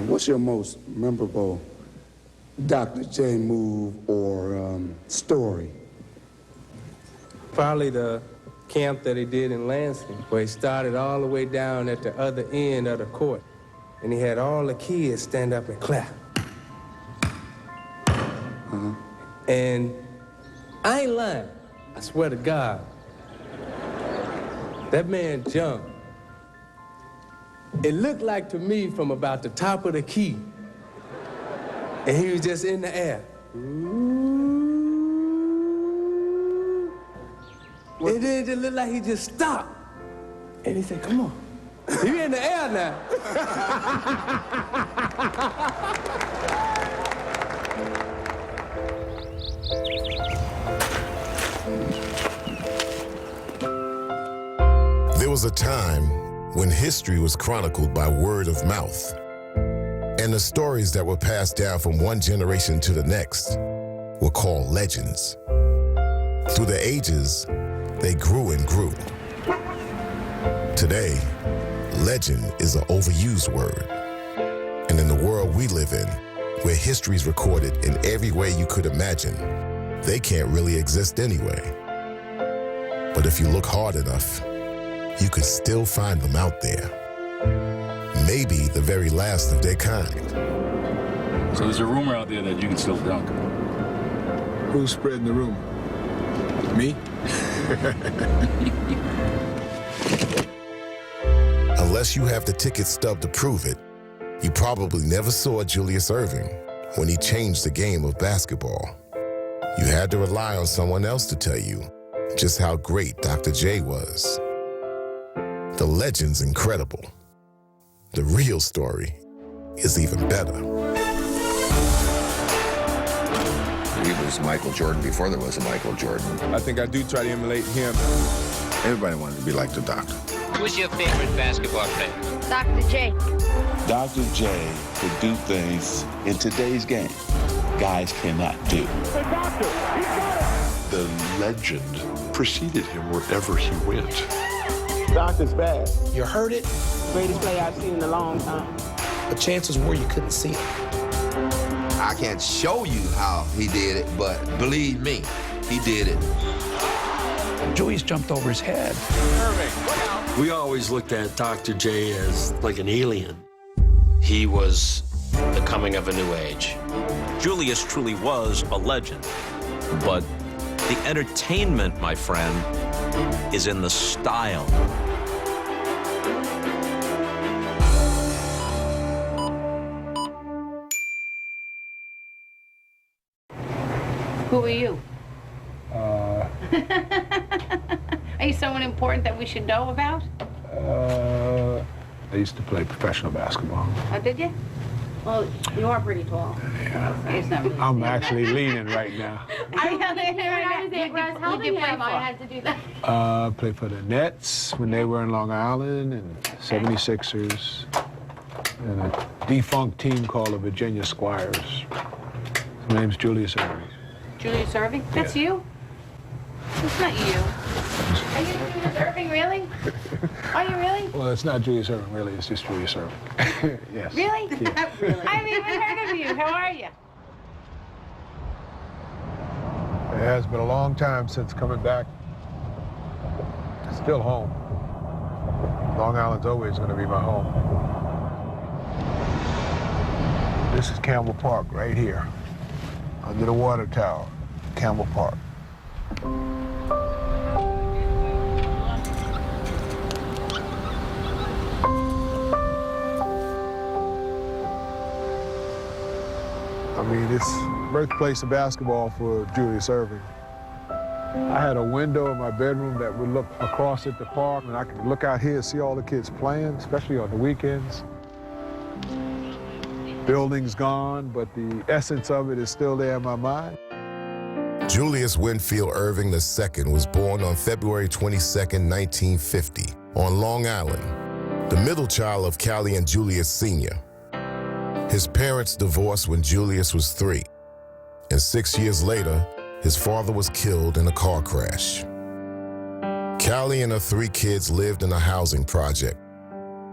What's your most memorable Dr. J move or story? Probably the camp that he did in Lansing, where he started all the way down at the other end of the court, and he had all the kids stand up and clap. And I ain't lying, I swear to God, that man jumped. It looked like to me from about the top of the key, and he was just in the air. And then it just looked like he just stopped. And he said, come on. You in the air now. There was a time when history was chronicled by word of mouth, and the stories that were passed down from one generation to the next were called legends. Through the ages, they grew and grew. Today, legend is an overused word. And in the world we live in, where history is recorded in every way you could imagine, they can't really exist anyway. But if you look hard enough, you could still find them out there. Maybe the very last of their kind. So there's a rumor out there that you can still dunk. Who's spreading the rumor? Me? Unless you have the ticket stub to prove it, you probably never saw Julius Erving when he changed the game of basketball. You had to rely on someone else to tell you just how great Dr. J was. The legend's incredible. The real story is even better. He was Michael Jordan before there was a Michael Jordan. I think I do try to emulate him. Everybody wanted to be like the doctor. Who's your favorite basketball player? Dr. J. Dr. J could do things in today's game guys cannot do. Hey, doctor, he's got it! The legend preceded him wherever he went. Doctor's bad. You heard it? Greatest play I've seen in a long time. But chances were you couldn't see it. I can't show you how he did it, but believe me, he did it. Julius jumped over his head. We always looked at Dr. J as like an alien. He was the coming of a new age. Julius truly was a legend. But the entertainment, my friend, is in the style. Who are you? Are you someone important that we should know about? I used to play professional basketball. Oh, did you? Well, you are pretty tall. Yeah. It's not really I'm actually leaning right now. I was helping him. I had to do that. Played for the Nets when they were in Long Island, and 76ers, and a defunct team called the Virginia Squires. His name's Julius Erving. Julius Erving? That's you? It's not you. Are you Julius Erving, really? Are you really? Well, it's not Julius Erving, really. It's just Julius Erving. Yes. Really? Yeah. Really? I haven't even heard of you. How are you? It has been a long time since coming back. Still home. Long Island's always going to be my home. This is Campbell Park right here, under the water tower, Campbell Park. I mean, it's birthplace of basketball for Julius Erving. I had a window in my bedroom that would look across at the park, and I could look out here and see all the kids playing, especially on the weekends. Building's gone, but the essence of it is still there in my mind. Julius Winfield Erving II was born on February 22, 1950, on Long Island, the middle child of Callie and Julius Sr. His parents divorced when Julius was 3, and 6 years later, his father was killed in a car crash. Callie and her 3 kids lived in a housing project,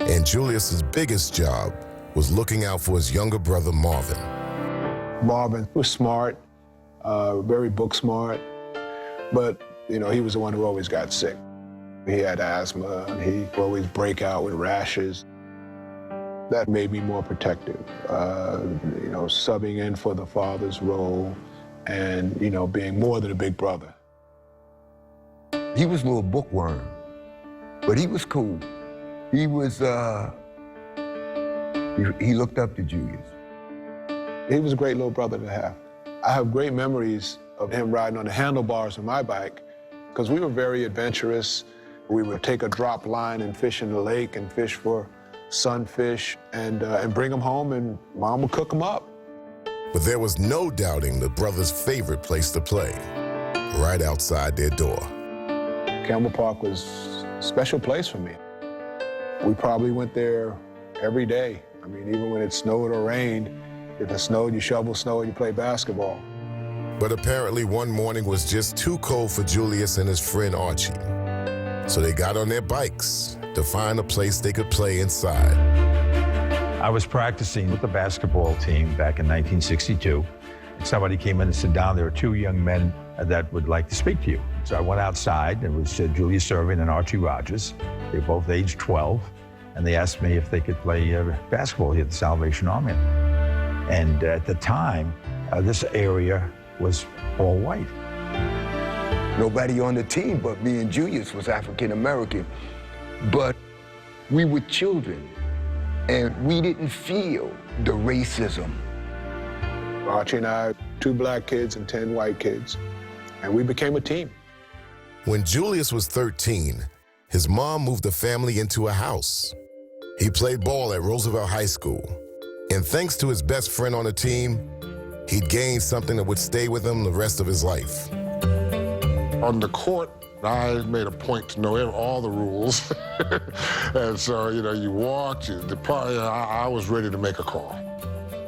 and Julius's biggest job was looking out for his younger brother, Marvin. Marvin was smart, very book smart, but, you know, he was the one who always got sick. He had asthma, and he would always break out with rashes. That made me more protective, you know, subbing in for the father's role and, you know, being more than a big brother. He was a little bookworm, but he was cool. He was, he looked up to Julius. He was a great little brother to have. I have great memories of him riding on the handlebars of my bike because we were very adventurous. We would take a drop line and fish in the lake and fish for sunfish and bring them home, and Mom would cook them up. But there was no doubting the brothers' favorite place to play, right outside their door. Campbell Park was a special place for me. We probably went there every day. I mean, even when it snowed or rained, if it snowed, you shovel snow and you play basketball. But apparently one morning was just too cold for Julius and his friend Archie. So they got on their bikes to find a place they could play inside. I was practicing with the basketball team back in 1962. Somebody came in and said, "Down there are two young men that would like to speak to you." So I went outside. It was Julius Erving and Archie Rogers. They were both age 12. And they asked me if they could play basketball here at the Salvation Army. And at the time, this area was all white. Nobody on the team but me and Julius was African American. But we were children, and we didn't feel the racism. Archie and I, 2 black kids and 10 white kids, and we became a team. When Julius was 13, his mom moved the family into a house. He played ball at Roosevelt High School, and thanks to his best friend on the team, he'd gained something that would stay with him the rest of his life. On the court, I made a point to know all the rules. And so, you know, you walked, I was ready to make a call.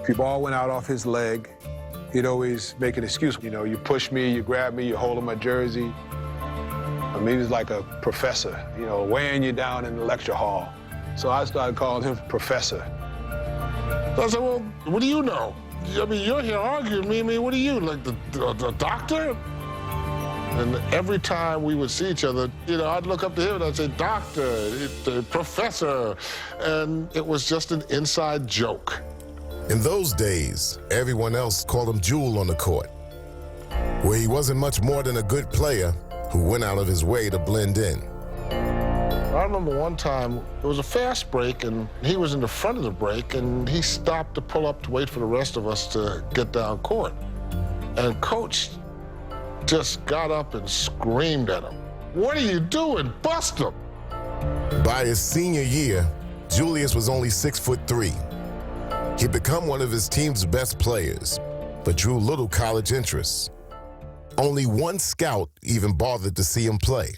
If your ball went out off his leg, he'd always make an excuse. You know, you push me, you grab me, you hold on my jersey. I mean, he was like a professor, you know, weighing you down in the lecture hall. So I started calling him Professor. So I said, well, what do you know? I mean, you're here arguing with me. I mean, what are you, like the doctor? And every time we would see each other, you know, I'd look up to him and I'd say, "Doctor, Professor," and it was just an inside joke. In those days, everyone else called him Jewel on the court, where he wasn't much more than a good player who went out of his way to blend in. I remember one time, it was a fast break, and he was in the front of the break, and he stopped to pull up to wait for the rest of us to get down court. And Coach just got up and screamed at him, "What are you doing? Bust him!" By his senior year, Julius was only 6'3". He'd become one of his team's best players, but drew little college interest. Only one scout even bothered to see him play.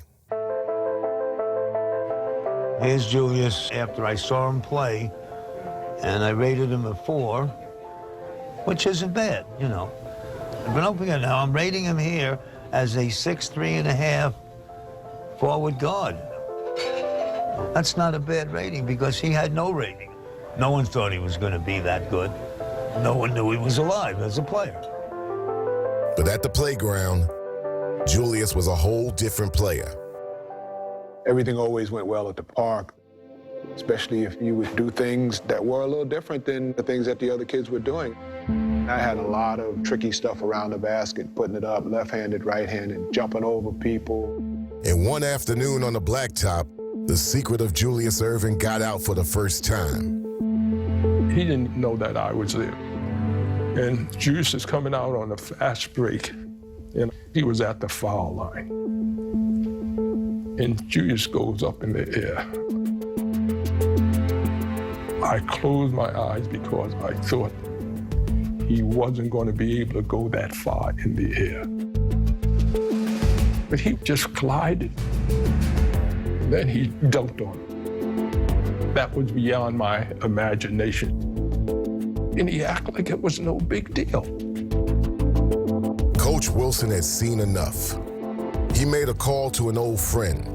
Here's Julius after I saw him play, and I rated him a 4, which isn't bad, you know. But don't forget, now I'm rating him here as a 6'3.5" forward guard. That's not a bad rating because he had no rating. No one thought he was going to be that good. No one knew he was alive as a player. But at the playground, Julius was a whole different player. Everything always went well at the park, especially if you would do things that were a little different than the things that the other kids were doing. I had a lot of tricky stuff around the basket, putting it up left-handed, right-handed, jumping over people. And one afternoon on the blacktop, the secret of Julius Erving got out for the first time. He didn't know that I was there. And Julius is coming out on a fast break, and he was at the foul line. And Julius goes up in the air. I closed my eyes because I thought he wasn't going to be able to go that far in the air. But he just glided. And then he dunked on him. That was beyond my imagination. And he acted like it was no big deal. Coach Wilson had seen enough. He made a call to an old friend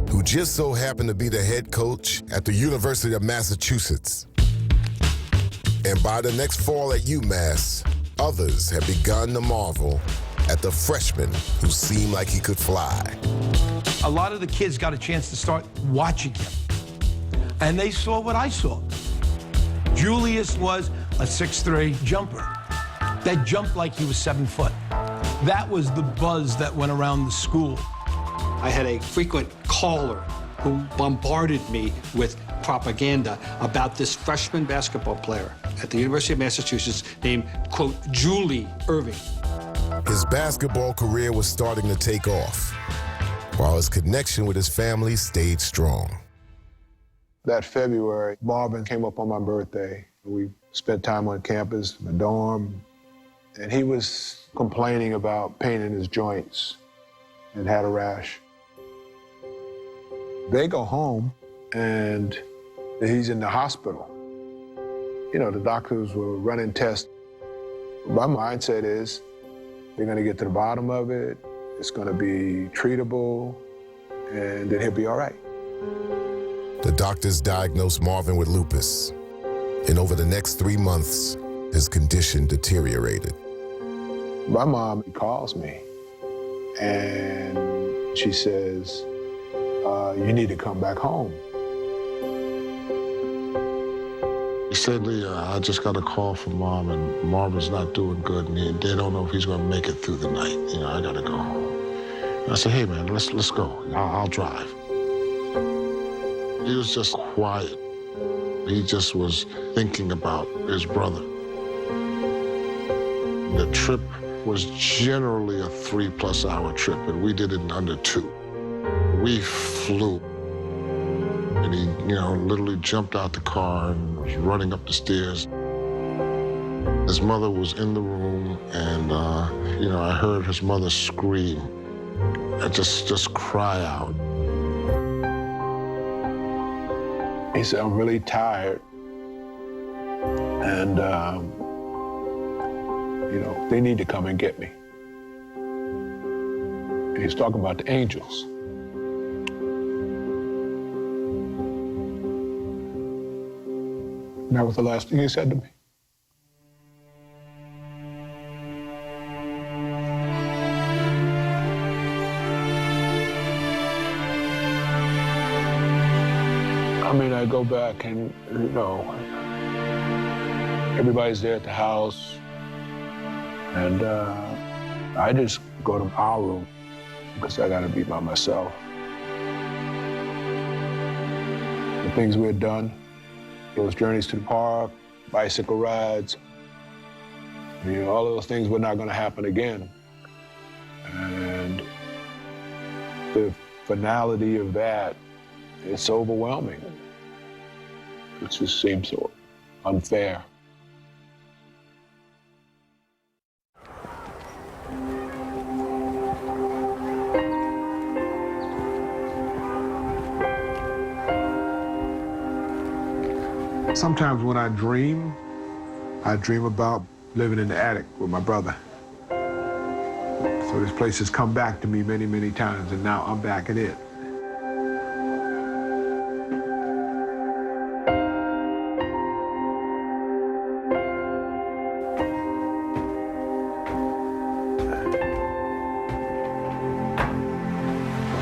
who just so happened to be the head coach at the University of Massachusetts. And by the next fall at UMass, others had begun to marvel at the freshman who seemed like he could fly. A lot of the kids got a chance to start watching him, and they saw what I saw. Julius was a 6'3" jumper that jumped like he was 7 foot. That was the buzz that went around the school. I had a frequent caller who bombarded me with propaganda about this freshman basketball player at the University of Massachusetts named, quote, Julie Erving. His basketball career was starting to take off, while his connection with his family stayed strong. That February, Marvin came up on my birthday. We spent time on campus, in the dorm, and he was complaining about pain in his joints and had a rash. They go home, and he's in the hospital. You know, the doctors were running tests. My mindset is, they're gonna get to the bottom of it, it's gonna be treatable, and then he'll be all right. The doctors diagnosed Marvin with lupus, and over the next 3 months, his condition deteriorated. My mom calls me, and she says, you need to come back home. He said, I just got a call from Mom, and Marvin's not doing good, and they don't know if he's going to make it through the night. You know, I got to go home. And I said, hey, man, let's go. I'll drive. He was just quiet. He just was thinking about his brother. The trip was generally a 3+ hour trip, and we did it in under 2. We flew. And he, literally jumped out the car and was running up the stairs. His mother was in the room, and, I heard his mother scream and just cry out. He said, I'm really tired. And, they need to come and get me. And he's talking about the angels. And that was the last thing he said to me. I mean, I go back and, everybody's there at the house. And I just go to our room because I got to be by myself. The things we had done, those journeys to the park, bicycle rides, all of those things were not going to happen again. And the finality of that, it's overwhelming. It just seems so unfair. Sometimes when I dream about living in the attic with my brother. So this place has come back to me many, many times, and now I'm back in it.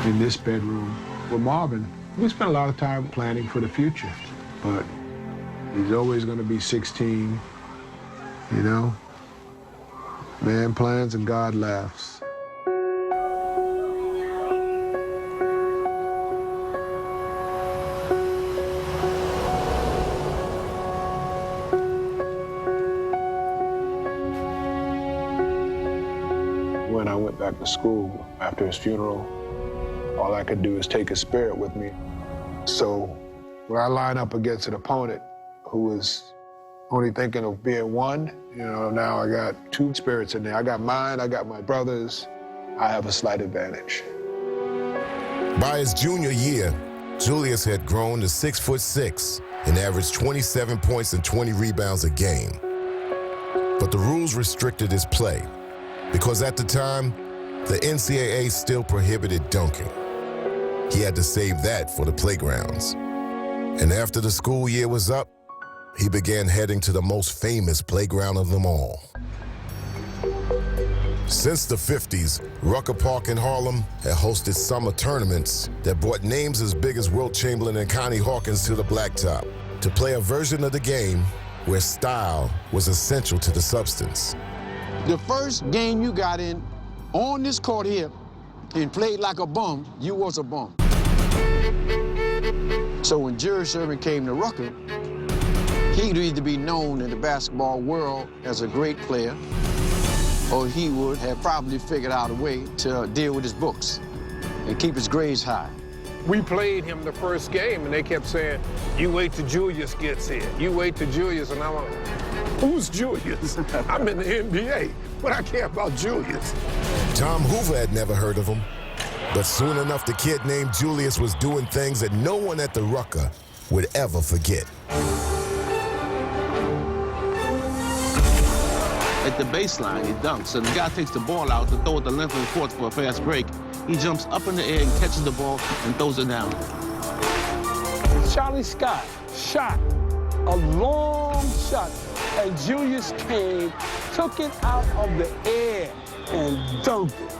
In this bedroom with Marvin, we spent a lot of time planning for the future, but he's always going to be 16, Man plans and God laughs. When I went back to school after his funeral, all I could do is take his spirit with me. So when I line up against an opponent who was only thinking of being one, now I got 2 spirits in there. I got mine, I got my brother's. I have a slight advantage. By his junior year, Julius had grown to 6'6" and averaged 27 points and 20 rebounds a game. But the rules restricted his play because at the time, the NCAA still prohibited dunking. He had to save that for the playgrounds. And after the school year was up, he began heading to the most famous playground of them all. Since the 50s, Rucker Park in Harlem had hosted summer tournaments that brought names as big as Wilt Chamberlain and Connie Hawkins to the blacktop to play a version of the game where style was essential to the substance. The first game you got in on this court here and played like a bum, you was a bum. So when Julius Erving came to Rucker, he would either be known in the basketball world as a great player, or he would have probably figured out a way to deal with his books and keep his grades high. We played him the first game, and they kept saying, you wait till Julius gets here. You wait till Julius. And I'm like, who's Julius? I'm in the NBA. What I care about Julius? Tom Hoover had never heard of him, but soon enough, the kid named Julius was doing things that no one at the Rucker would ever forget. At the baseline, he dunks. So the guy takes the ball out to throw it the length of the court for a fast break. He jumps up in the air and catches the ball and throws it down. Charlie Scott shot a long shot, and Julius came, took it out of the air, and dunked it.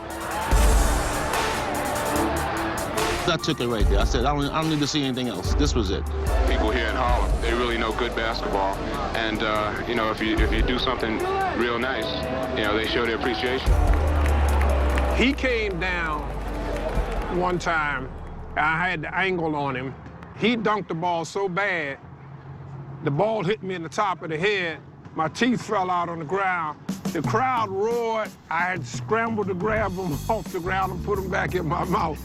I took it right there. I said, I don't need to see anything else. This was it. People here in Harlem, they really know good basketball. And, you know, if you do something real nice, you know, they show their appreciation. He came down one time. I had the angle on him. He dunked the ball so bad, the ball hit me in the top of the head. My teeth fell out on the ground. The crowd roared. I had scrambled to grab him off the ground and put him back in my mouth.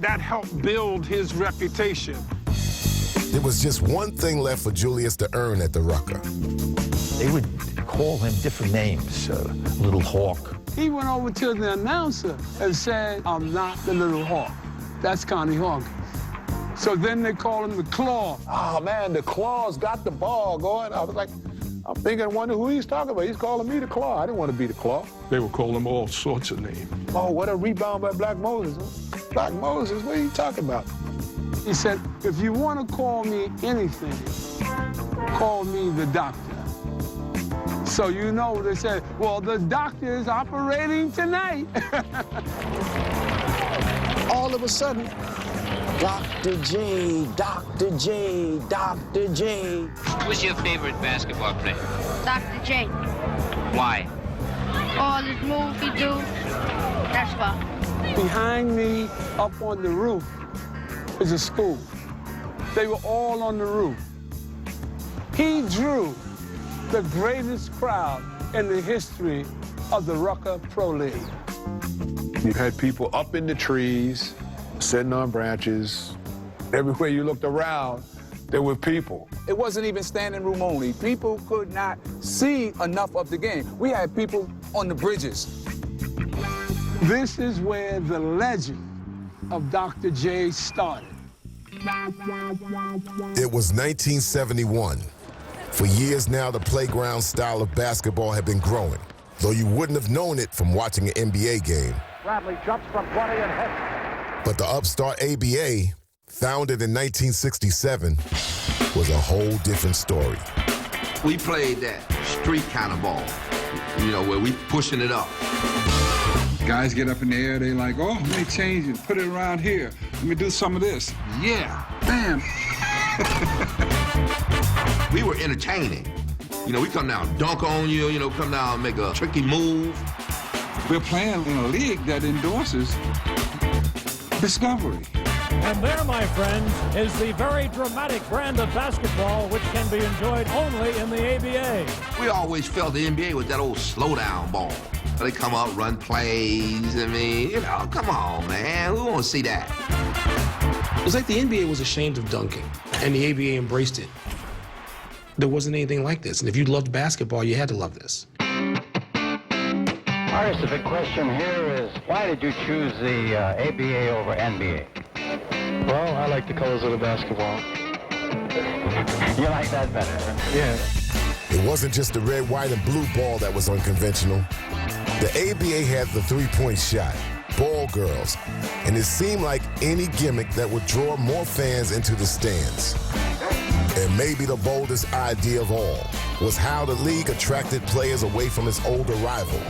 That helped build his reputation. There was just one thing left for Julius to earn at the Rucker. They would call him different names, Little Hawk. He went over to the announcer and said, I'm not the Little Hawk. That's Connie Hawkins. So then they called him the Claw. Oh, man, the Claw's got the ball going. I was like, I'm thinking, I wonder who he's talking about. He's calling me the Claw. I didn't want to be the Claw. They would call him all sorts of names. Oh, what a rebound by Black Moses. Black Moses, what are you talking about? He said, if you want to call me anything, call me the doctor. So you know, they said, well, the doctor is operating tonight. All of a sudden, Dr. J, Dr. J, Dr. J. Who's your favorite basketball player? Dr. J. Why? All his moves he do, that's why. Behind me, up on the roof, is a school. They were all on the roof. He drew the greatest crowd in the history of the Rucker Pro League. You had people up in the trees, sitting on branches. Everywhere you looked around, there were people. It wasn't even standing room only. People could not see enough of the game. We had people on the bridges. This is where the legend of Dr. J started. It was 1971. For years now, the playground style of basketball had been growing, though you wouldn't have known it from watching an NBA game. Bradley jumps from 20 and hits. But the upstart ABA, founded in 1967, was a whole different story. We played that street kind of ball, you know, where we pushing it up. Guys get up in the air, they like, oh, let me change it, put it around here. Let me do some of this. Yeah, bam. We were entertaining. You know, we come down, dunk on you, you know, come down, make a tricky move. We're playing in a league that endorses discovery. And there, my friends, is the very dramatic brand of basketball which can be enjoyed only in the ABA. We always felt the NBA was that old slow-down ball. They come up, run plays. I mean, you know, come on, man. Who wants to see that? It was like the NBA was ashamed of dunking, and the ABA embraced it. There wasn't anything like this, and if you loved basketball, you had to love this. Artis, the big question here is, why did you choose the ABA over NBA? Well, I like the colors of the basketball. You like that better? Yeah. It wasn't just the red, white, and blue ball that was unconventional. The ABA had the three-point shot, ball girls, and it seemed like any gimmick that would draw more fans into the stands. And maybe the boldest idea of all was how the league attracted players away from its older rival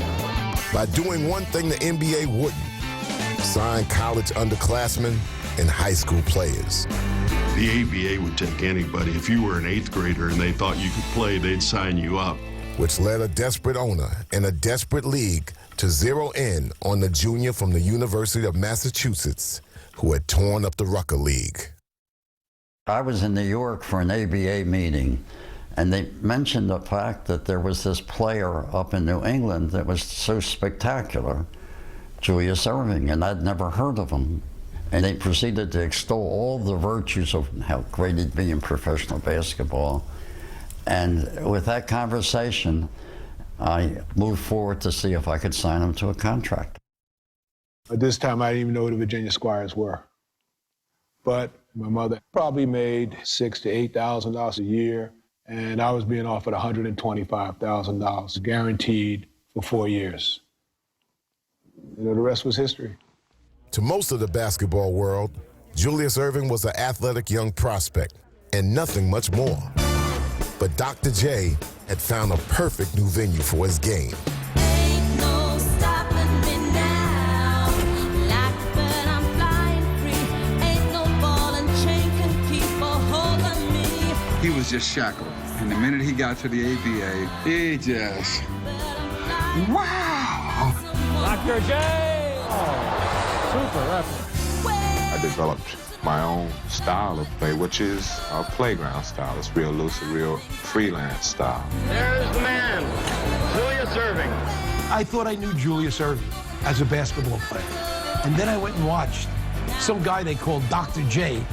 by doing one thing the NBA wouldn't: sign college underclassmen and high school players. The ABA would take anybody. If you were an 8th grader and they thought you could play, they'd sign you up. Which led a desperate owner and a desperate league to zero in on the junior from the University of Massachusetts who had torn up the Rucker League. I was in New York for an ABA meeting, and they mentioned the fact that there was this player up in New England that was so spectacular, Julius Erving, and I'd never heard of him. And they proceeded to extol all the virtues of how great he'd be in professional basketball. And with that conversation, I moved forward to see if I could sign him to a contract. At this time, I didn't even know who the Virginia Squires were. But my mother probably made $6,000 to $8,000 a year, and I was being offered $125,000 guaranteed for 4 years. You know, the rest was history. To most of the basketball world, Julius Erving was an athletic young prospect and nothing much more. But Dr. J had found a perfect new venue for his game. He was just shackled. And the minute he got to the ABA, he just, wow! Dr. J! Super effort. I developed my own style of play, which is a playground style. It's real loose, a real freelance style. There's the man, Julius Erving. I thought I knew Julius Erving as a basketball player. And then I went and watched some guy they called Dr. J.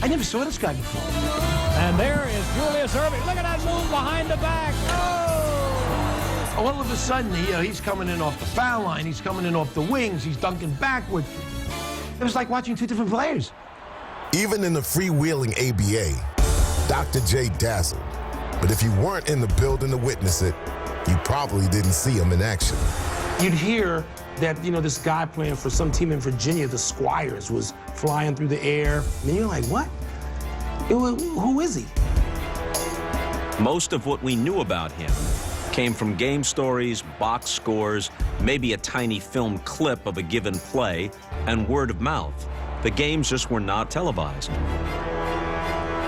I never saw this guy before. And there is Julius Erving. Look at that move behind the back. Oh! All of a sudden, he's coming in off the foul line. He's coming in off the wings. He's dunking backward. It was like watching two different players. Even in the freewheeling ABA, Dr. J dazzled. But if you weren't in the building to witness it, you probably didn't see him in action. You'd hear that, this guy playing for some team in Virginia, the Squires, was flying through the air. And you're like, what? Who is he? Most of what we knew about him came from game stories, box scores, maybe a tiny film clip of a given play, and word of mouth. The games just were not televised.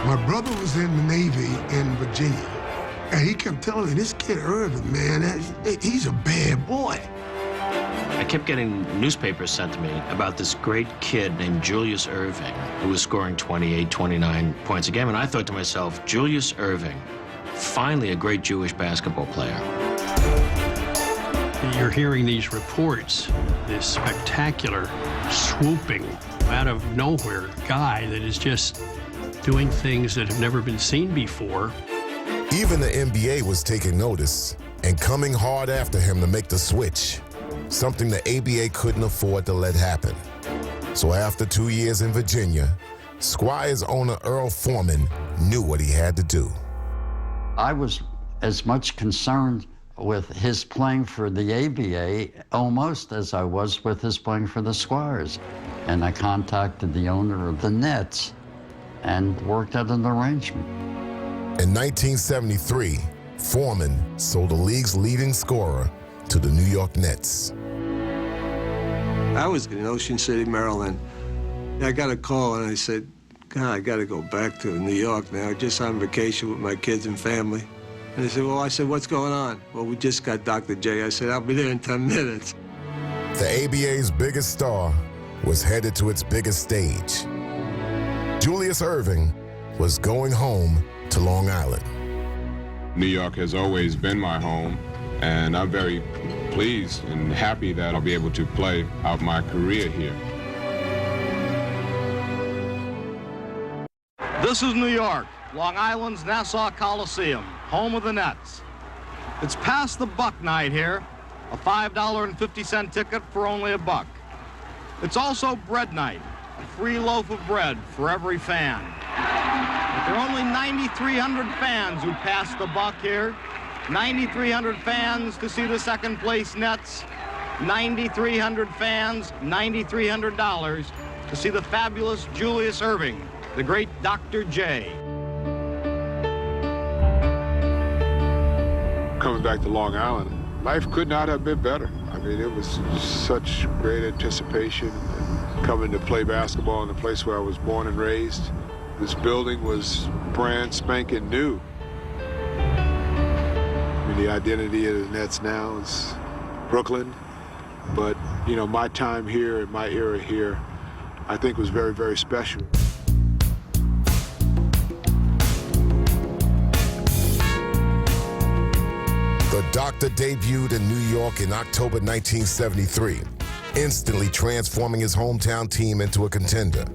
My brother was in the Navy in Virginia, and he kept telling me, this kid Erving, man, he's a bad boy. I kept getting newspapers sent to me about this great kid named Julius Erving, who was scoring 28, 29 points a game, and I thought to myself, Julius Erving, finally a great Jewish basketball player. You're hearing these reports, this spectacular, swooping, out of nowhere guy that is just doing things that have never been seen before. Even the NBA was taking notice and coming hard after him to make the switch, something the ABA couldn't afford to let happen. So after 2 years in Virginia, Squires owner Earl Foreman knew what he had to do. I was as much concerned with his playing for the ABA almost as I was with his playing for the Squires. And I contacted the owner of the Nets and worked out an arrangement. In 1973, Foreman sold the league's leading scorer to the New York Nets. I was in Ocean City, Maryland. I got a call and I said, God, I got to go back to New York now, just on vacation with my kids and family. And they said, well, I said, what's going on? Well, we just got Dr. J. I said, I'll be there in 10 minutes. The ABA's biggest star was headed to its biggest stage. Julius Erving was going home to Long Island. New York has always been my home, and I'm very pleased and happy that I'll be able to play out my career here. This is New York, Long Island's Nassau Coliseum, home of the Nets. It's past the buck night here, a $5.50 ticket for only $1. It's also bread night, a free loaf of bread for every fan. But there are only 9,300 fans who pass the buck here. 9,300 fans to see the second place Nets. 9,300 fans, $9,300 to see the fabulous Julius Erving, the great Dr. J. coming back to Long Island, life could not have been better. I mean, it was such great anticipation. And coming to play basketball in the place where I was born and raised. This building was brand spanking new. I mean, the identity of the Nets now is Brooklyn. But, you know, my time here and my era here, I think was very, very special. The Doctor debuted in New York in October 1973, instantly transforming his hometown team into a contender,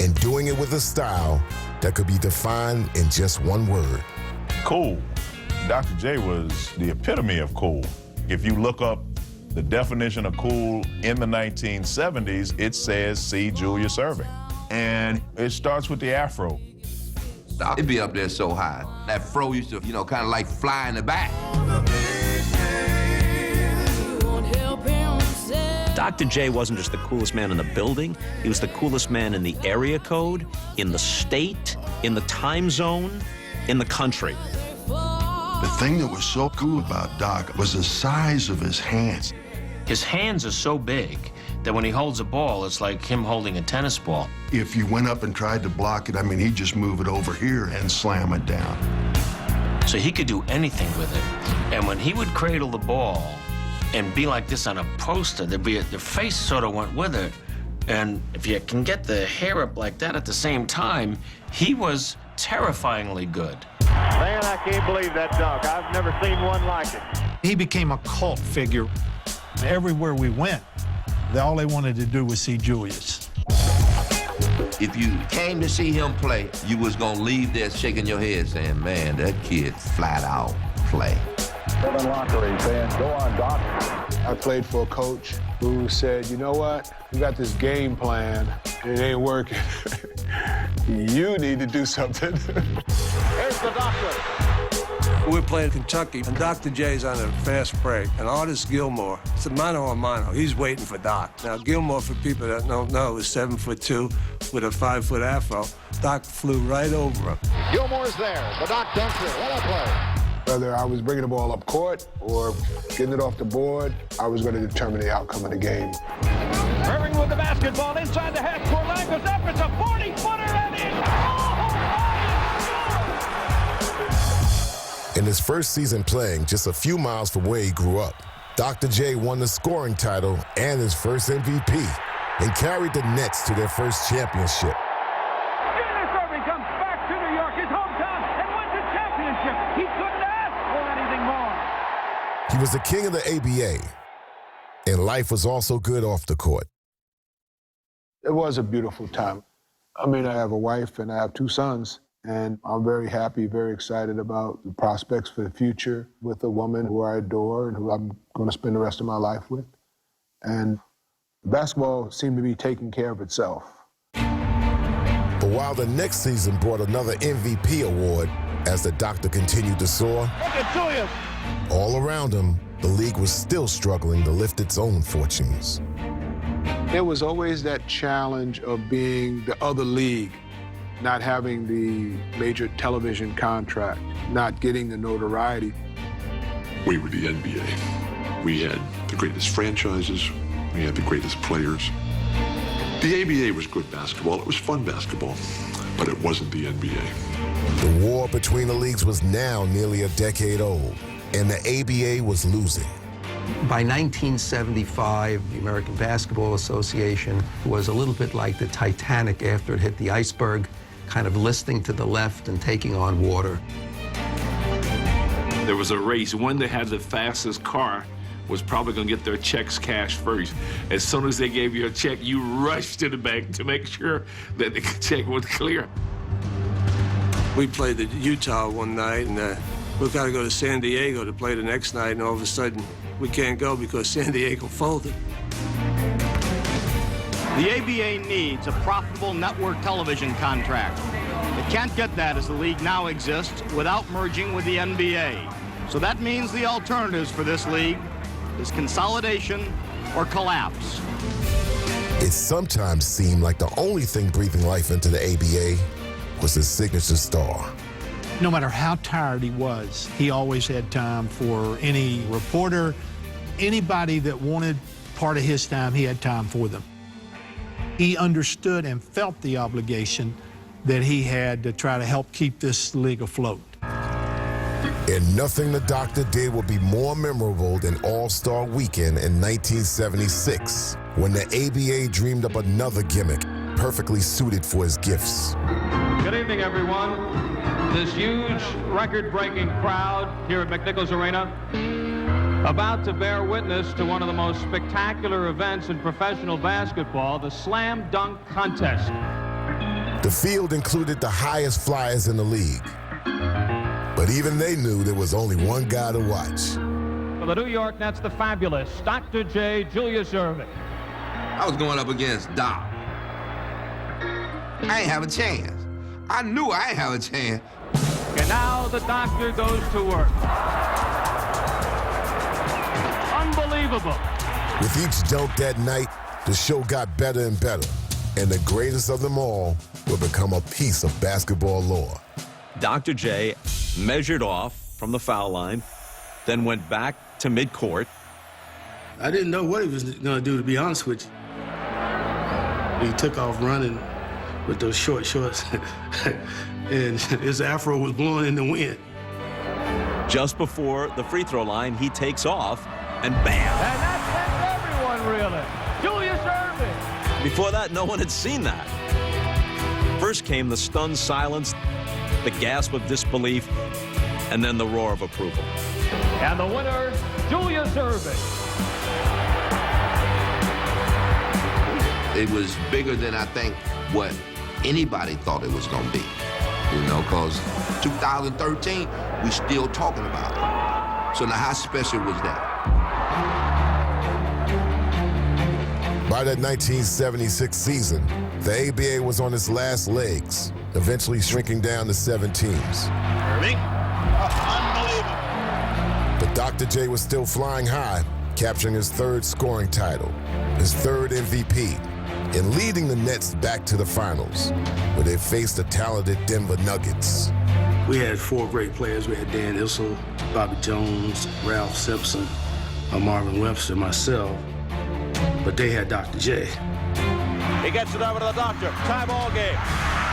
and doing it with a style that could be defined in just one word. Cool. Dr. J was the epitome of cool. If you look up the definition of cool in the 1970s, it says C. Julius Erving. And it starts with the afro. It'd be up there so high. That fro used to, you know, kind of like fly in the back. Dr. J wasn't just the coolest man in the building, he was the coolest man in the area code, in the state, in the time zone, in the country. The thing that was so cool about Doc was the size of his hands. His hands are so big that when he holds a ball, it's like him holding a tennis ball. If you went up and tried to block it, I mean, he'd just move it over here and slam it down. So he could do anything with it. And when he would cradle the ball and be like this on a poster, the face sort of went with it. And if you can get the hair up like that at the same time, he was terrifyingly good. Man, I can't believe that dunk. I've never seen one like it. He became a cult figure. Everywhere we went, all they wanted to do was see Julius. If you came to see him play, you was gonna leave there shaking your head saying, man, that kid flat out play. Kevin Lockery saying, go on, Doc. I played for a coach who said, you know what? We got this game plan, and it ain't working. You need to do something. Here's the doctor. We're playing Kentucky, and Dr. J's on a fast break, and Artis Gilmore, it's a mano a mano. He's waiting for Doc. Now, Gilmore, for people that don't know, is 7'2" with a 5-foot afro. Doc flew right over him. Gilmore's there. The Doc dunks it. What a play. Whether I was bringing the ball up court or getting it off the board, I was going to determine the outcome of the game. Erving with the basketball inside the half-court line, goes up, it's a 40-footer, and In his first season playing just a few miles from where he grew up, Dr. J won the scoring title and his first MVP and carried the Nets to their first championship. Julius Erving comes back to New York, his hometown, and wins the championship. He couldn't ask for anything more. He was the king of the ABA, and life was also good off the court. It was a beautiful time. I mean, I have a wife and I have 2 sons, and I'm very happy, very excited about the prospects for the future with a woman who I adore and who I'm going to spend the rest of my life with. And basketball seemed to be taking care of itself. But while the next season brought another MVP award as the Doctor continued to soar, Look at Julius. all around him, the league was still struggling to lift its own fortunes. There was always that challenge of being the other league, not having the major television contract, not getting the notoriety. We were the NBA. We had the greatest franchises. We had the greatest players. The ABA was good basketball. It was fun basketball, but it wasn't the NBA. The war between the leagues was now nearly a decade old, and the ABA was losing. By 1975, the American Basketball Association was a little bit like the Titanic after it hit the iceberg, kind of listing to the left and taking on water. There was a race. One that had the fastest car was probably going to get their checks cashed first. As soon as they gave you a check, you rushed to the bank to make sure that the check was clear. We played at Utah one night, and we got to go to San Diego to play the next night, and all of a sudden, we can't go because San Diego folded. The ABA needs a profitable network television contract. It can't get that as the league now exists without merging with the NBA. So that means the alternatives for this league is consolidation or collapse. It sometimes seemed like the only thing breathing life into the ABA was his signature star, No matter how tired he was, he always had time for any reporter, anybody that wanted part of his time, he had time for them. He understood and felt the obligation that he had to try to help keep this league afloat. And nothing the doctor did will be more memorable than All-Star Weekend in 1976, when the ABA dreamed up another gimmick perfectly suited for his gifts. Good evening, everyone. This huge, record-breaking crowd here at McNichols Arena, about to bear witness to one of the most spectacular events in professional basketball, the Slam Dunk Contest. The field included the highest flyers in the league. But even they knew there was only one guy to watch. For the New York Nets, the fabulous Dr. J. Julius Erving. I was going up against Doc. I ain't have a chance. I knew I ain't have a chance. And now the doctor goes to work. Unbelievable. With each dunk that night, the show got better and better. And the greatest of them all would become a piece of basketball lore. Dr. J measured off from the foul line, then went back to midcourt. I didn't know what he was going to do, to be honest with you. He took off running with those short shorts, and his afro was blowing in the wind. Just before the free throw line, he takes off, and bam! And that sends everyone reeling. Julius Erving. Before that, no one had seen that. First came the stunned silence, the gasp of disbelief, and then the roar of approval. And the winner, Julius Erving. It was bigger than I think what anybody thought it was going to be. You know, because 2013, we still talking about it. So now how special was that? By that 1976 season, the ABA was on its last legs, eventually shrinking down to 7 teams. Erving. Unbelievable. But Dr. J was still flying high, capturing his 3rd scoring title, his 3rd MVP, and leading the Nets back to the finals, where they faced the talented Denver Nuggets. We had 4 great players. We had Dan Issel, Bobby Jones, Ralph Simpson, Marvin Webster, myself. But they had Dr. J. He gets it over to the doctor. Tie ball game.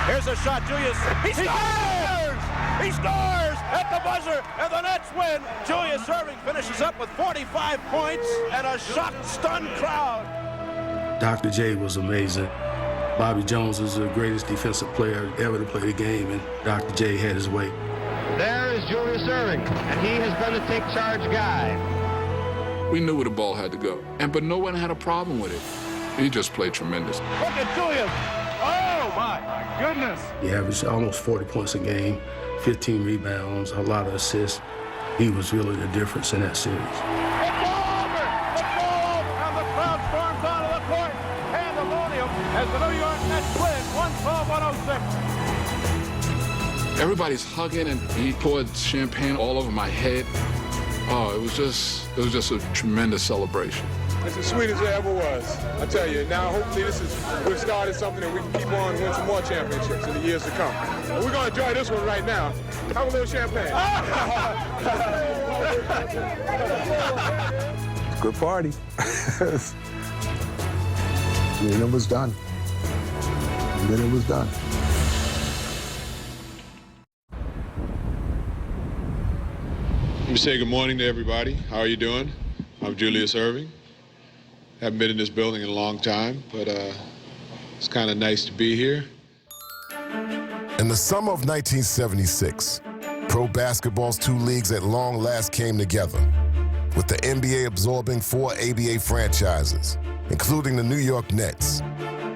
Here's a shot, Julius. He scores! He scores at the buzzer, and the Nets win. Julius Erving finishes up with 45 points and a shocked, stunned crowd. Dr. J was amazing. Bobby Jones was the greatest defensive player ever to play the game, and Dr. J had his way. There is Julius Erving, and he has been the take charge guy. We knew where the ball had to go, but no one had a problem with it. He just played tremendous. Look at Julius. Oh, my goodness. He averaged almost 40 points a game, 15 rebounds, a lot of assists. He was really the difference in that series. It's over. It's over. And the crowd storms onto the court. Pandemonium as the New York Nets win 112-106. Everybody's hugging, and he poured champagne all over my head. Oh, it was just a tremendous celebration. It's as sweet as it ever was, I tell you. Now, hopefully, we've started something that we can keep on and win some more championships in the years to come. And we're going to enjoy this one right now. Have a little champagne. Good party. Then it was done. And then it was done. Let me say good morning to everybody. How are you doing? I'm Julius Erving. Haven't been in this building in a long time, but it's kind of nice to be here. In the summer of 1976, pro basketball's 2 leagues at long last came together, with the NBA absorbing 4 ABA franchises, including the New York Nets.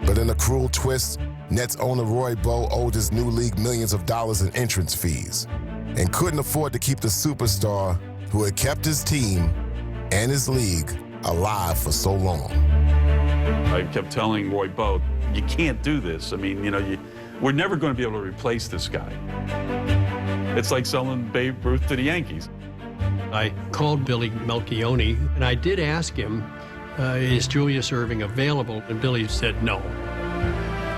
But in a cruel twist, Nets owner Roy Bowe owed his new league millions of dollars in entrance fees and couldn't afford to keep the superstar who had kept his team and his league alive for so long. I kept telling Roy Bowe, you can't do this. I mean, we're never going to be able to replace this guy. It's like selling Babe Ruth to the Yankees. I called Billy Melchioni, and I did ask him, is Julius Erving available? And Billy said no.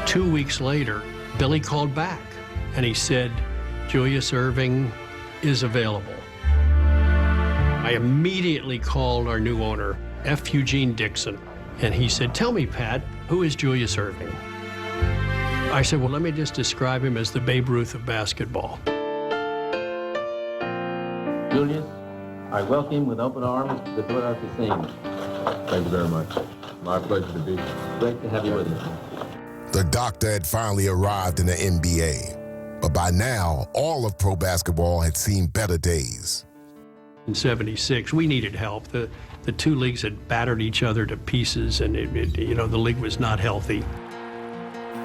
2 weeks later, Billy called back, and he said, Julius Erving is available. I immediately called our new owner, F. Eugene Dixon, and he said, "Tell me, Pat, who is Julius Erving?" I said, "Well, let me just describe him as the Babe Ruth of basketball." Julius, I welcome him with open arms to the Philadelphia Seniors. Thank you very much. My pleasure to be here. Great to have you with us. The doctor had finally arrived in the NBA, but by now, all of pro basketball had seen better days. In '76, we needed help. The two leagues had battered each other to pieces, and the league was not healthy.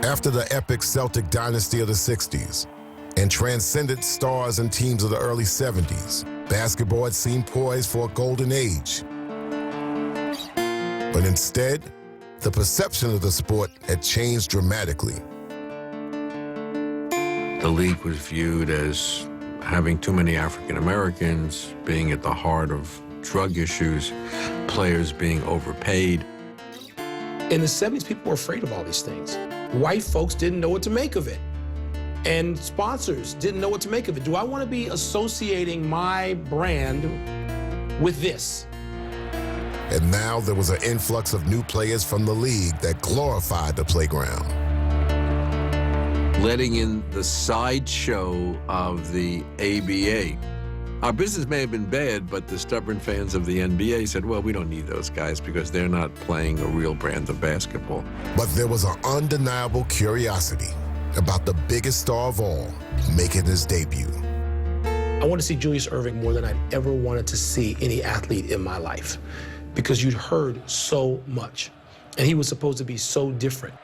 After the epic Celtic dynasty of the 60s and transcendent stars and teams of the early 70s, basketball had seemed poised for a golden age. But instead, the perception of the sport had changed dramatically. The league was viewed as having too many African Americans, being at the heart of drug issues, players being overpaid. In the 70s, people were afraid of all these things. White folks didn't know what to make of it. And sponsors didn't know what to make of it. Do I want to be associating my brand with this? And now there was an influx of new players from the league that glorified the playground. Letting in the sideshow of the ABA. Our business may have been bad, but the stubborn fans of the NBA said, well, we don't need those guys because they're not playing a real brand of basketball. But there was an undeniable curiosity about the biggest star of all making his debut. I want to see Julius Erving more than I'd ever wanted to see any athlete in my life, because you'd heard so much, and he was supposed to be so different.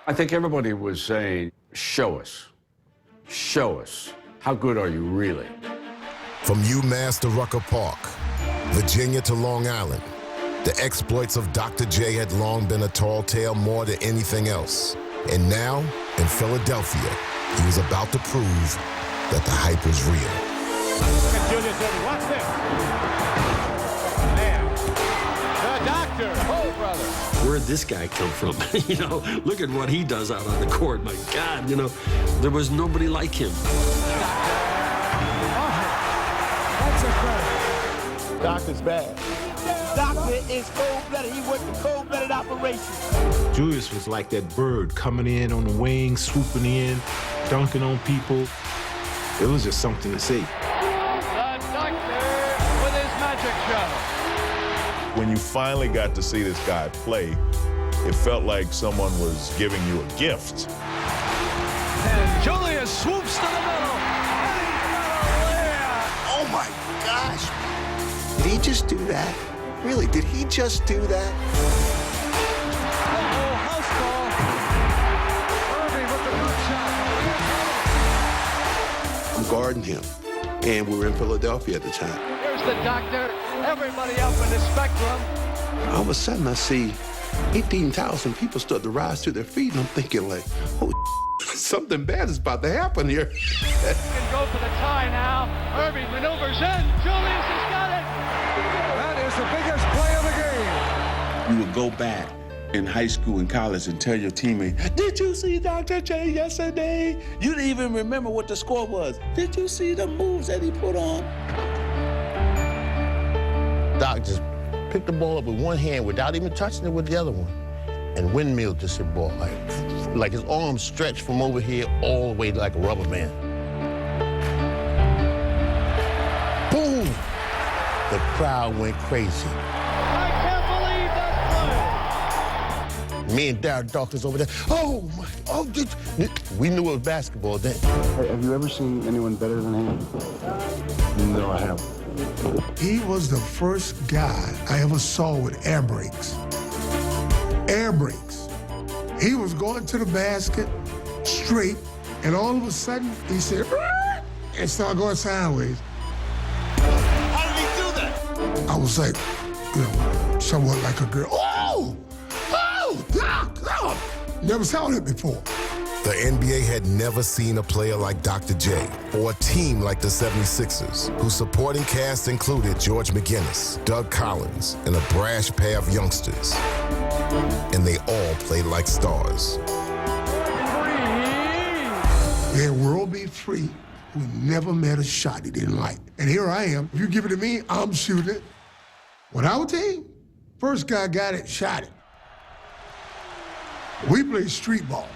I think everybody was saying, show us. Show us. How good are you really? From UMass to Rucker Park, Virginia to Long Island, the exploits of Dr. J had long been a tall tale more than anything else. And now, in Philadelphia, he was about to prove that the hype was real. Look at Julius Erving. Watch this. There. The doctor. Oh, brother. Where'd this guy come from? Look at what he does out on the court. My God, there was nobody like him. That's incredible. Doctor's bad. Doctor is cold-blooded. He worked a cold-blooded operation. Julius was like that bird coming in on the wing, swooping in, dunking on people. It was just something to see. The doctor with his magic show. When you finally got to see this guy play, it felt like someone was giving you a gift. And Julius swoops to the middle. Oh my gosh. Did he just do that? Really, did he just do that? House call. Erving with the jump shot. I'm guarding him, and we were in Philadelphia at the time. Here's the doctor. Everybody up in the spectrum. All of a sudden, I see 18,000 people start to rise to their feet, and I'm thinking like, oh, something bad is about to happen here. Can go for the tie now. Erving maneuvers in. Julius has got it. That is the biggest play of the game. You would go back in high school and college and tell your teammate, did you see Dr. J yesterday? You didn't even remember what the score was. Did you see the moves that he put on? Doc just picked the ball up with one hand without even touching it with the other one and windmilled this ball like his arms stretched from over here all the way like a rubber band. Boom! The crowd went crazy. I can't believe that play. Me and Darryl Dawkins over there, we knew it was basketball then. Hey, have you ever seen anyone better than him? No, I haven't. He was the first guy I ever saw with air brakes. Air brakes. He was going to the basket straight, and all of a sudden, he said, "Rrr!" and started going sideways. How did he do that? I was like, somewhat like a girl. Oh! Never saw that before. The NBA had never seen a player like Dr. J or a team like the 76ers, whose supporting cast included George McGinnis, Doug Collins, and a brash pair of youngsters. And they all played like stars. There will be 3 who never met a shot he didn't like. And here I am. If you give it to me, I'm shooting it. When our team, first guy got it, shot it. We play street ball.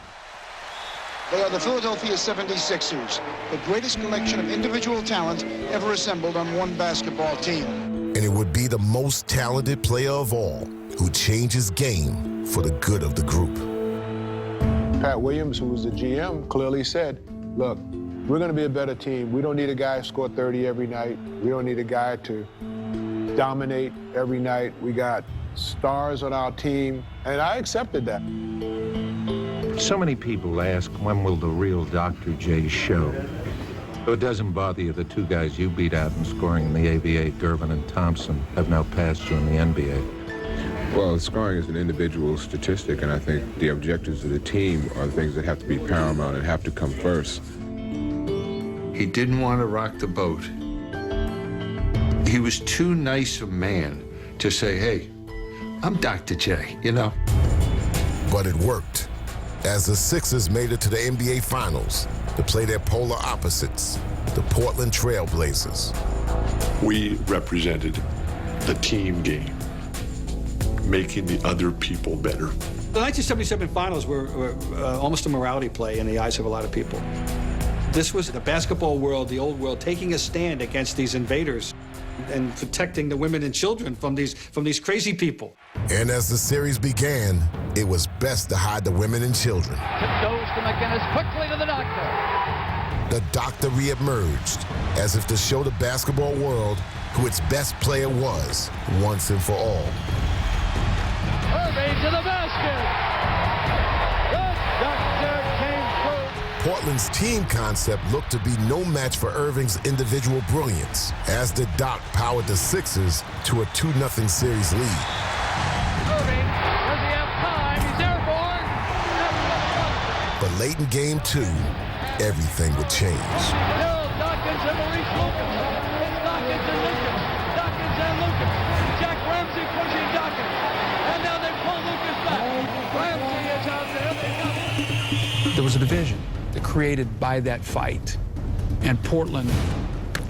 They are the Philadelphia 76ers, the greatest collection of individual talent ever assembled on one basketball team. And it would be the most talented player of all who changed his game for the good of the group. Pat Williams, who was the GM, clearly said, look, we're going to be a better team. We don't need a guy to score 30 every night. We don't need a guy to dominate every night. We got stars on our team, and I accepted that. So many people ask, when will the real Dr. J show? So it doesn't bother you the 2 guys you beat out in scoring in the ABA, Gervin and Thompson, have now passed you in the NBA. Well, scoring is an individual statistic, and I think the objectives of the team are the things that have to be paramount and have to come first. He didn't want to rock the boat. He was too nice a man to say, hey, I'm Dr. J, you know? But it worked. As the Sixers made it to the NBA Finals to play their polar opposites, the Portland Trail Blazers. We represented the team game, making the other people better. The 1977 finals were almost a morality play in the eyes of a lot of people. This was the basketball world, the old world, taking a stand against these invaders and protecting the women and children from these crazy people. And as the series began, it was best to hide the women and children. Goes to McInnes, quickly to the doctor. The doctor reemerged as if to show the basketball world who its best player was once and for all. Irving to the basket. The doctor came through. Portland's team concept looked to be no match for Irving's individual brilliance as the Doc powered the Sixers to a 2-0 series lead. Irving, does he have time? He's airborne. But late in game 2, everything would change. Bill Dawkins and Maurice Lucas. It's Dawkins and Lucas. Dawkins and Lucas. Jack Ramsey pushing Dawkins. And now they pull Lucas back. Ramsey is out there. There was a division created by that fight, and Portland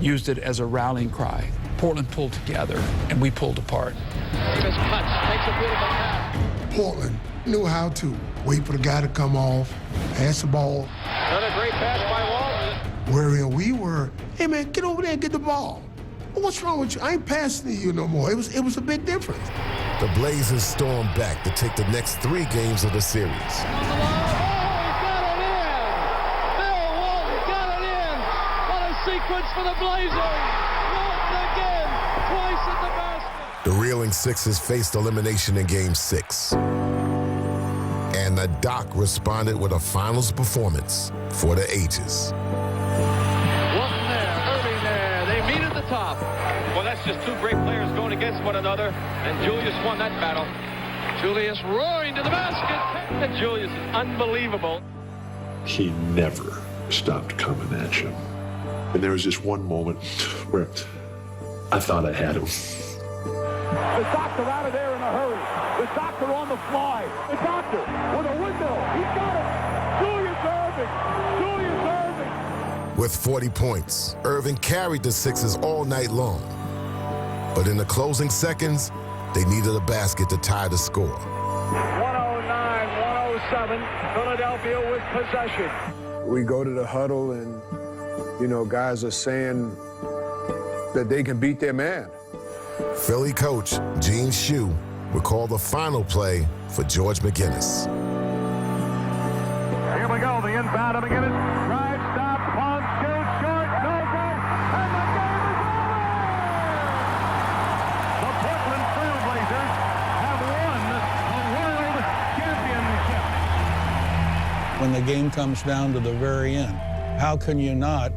used it as a rallying cry. Portland pulled together, and we pulled apart. Davis cuts, takes a beautiful pass. Portland knew how to wait for the guy to come off, pass the ball. Another great pass by Walton. Wherein we were, hey man, get over there and get the ball. Well, what's wrong with you? I ain't passing to you no more. It was a big difference. The Blazers stormed back to take the next 3 games of the series. Sequence for the Blazers. Once again, twice at the basket. The reeling Sixers faced elimination in Game 6. And the Doc responded with a finals performance for the ages. Walton there, Irving there. They meet at the top. Well, that's just 2 great players going against one another, and Julius won that battle. Julius roaring to the basket. Julius is unbelievable. He never stopped coming at you. And there was just one moment where I thought I had him. The doctor out of there in a hurry. The doctor on the fly. The doctor with a window. He's got it. Julius Irving. With 40 points, Irving carried the Sixers all night long. But in the closing seconds, they needed a basket to tie the score. 109-107. Philadelphia with possession. We go to the huddle and guys are saying that they can beat their man. Philly coach Gene Shue would call the final play for George McInnes. Here we go, the inbound of McInnes. Drive, stop, pump, shoot, short, no good, and the game is over! The Portland Trailblazers have won the world championship. When the game comes down to the very end, how can you not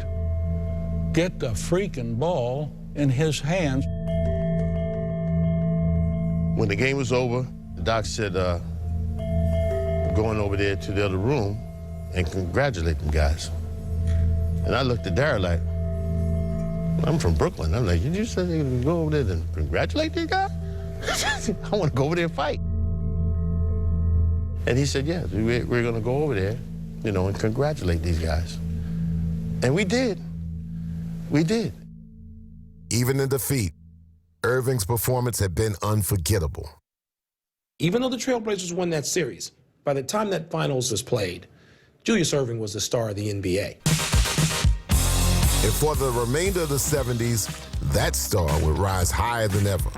get the freaking ball in his hands? When the game was over, the doc said, going over there to the other room and congratulate them guys. And I looked at Darryl like, I'm from Brooklyn. I'm like, you said you could go over there and congratulate these guys? I want to go over there and fight. And he said, yeah, we're going to go over there, and congratulate these guys. And we did. We did. Even in defeat, Irving's performance had been unforgettable. Even though the Trailblazers won that series, by the time that finals was played, Julius Erving was the star of the NBA. And for the remainder of the 70s, that star would rise higher than ever.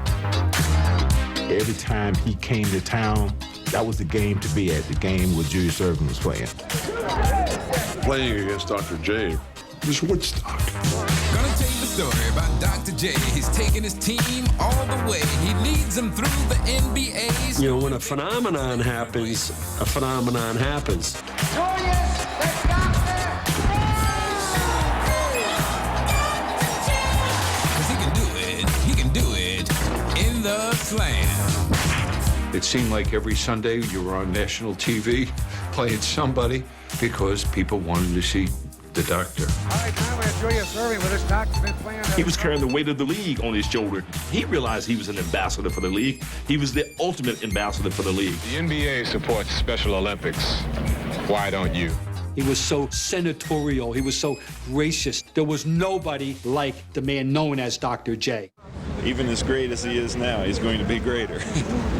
Every time he came to town, that was the game to be at, the game where Julius Erving was playing. Playing against Dr. J was Woodstock. Gonna tell you the story about Dr. J. He's taking his team all the way. He leads them through the NBA's. You know, when a phenomenon happens, a phenomenon happens. Because he can do it in the Slam. It seemed like every Sunday you were on national TV playing somebody because people wanted to see the doctor. All right, now we have Julius Erving with his doctor been playing. He was carrying the weight of the league on his shoulder. He realized he was an ambassador for the league. He was the ultimate ambassador for the league. The NBA supports Special Olympics. Why don't you? He was so senatorial. He was so gracious. There was nobody like the man known as Dr. J. Even as great as he is now, he's going to be greater.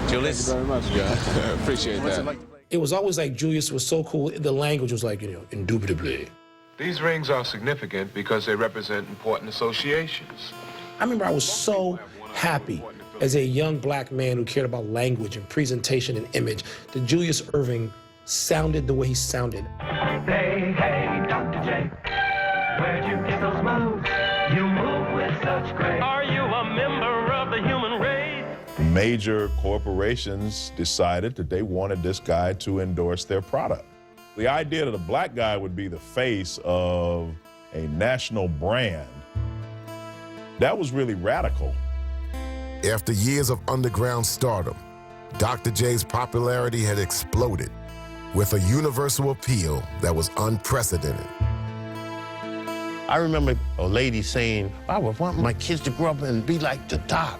Julius? Thank you very much, John. Appreciate that. It was always like Julius was so cool. The language was like, indubitably. These rings are significant because they represent important associations. I remember I was so happy as a young black man who cared about language and presentation and image that Julius Erving sounded the way he sounded. Hey, hey, Dr. J, where'd you get those moves? You move with such grace. Are you a member of the human race? Major corporations decided that they wanted this guy to endorse their product. The idea that a black guy would be the face of a national brand, that was really radical. After years of underground stardom, Dr. J's popularity had exploded with a universal appeal that was unprecedented. I remember a lady saying, I would want my kids to grow up and be like the doc.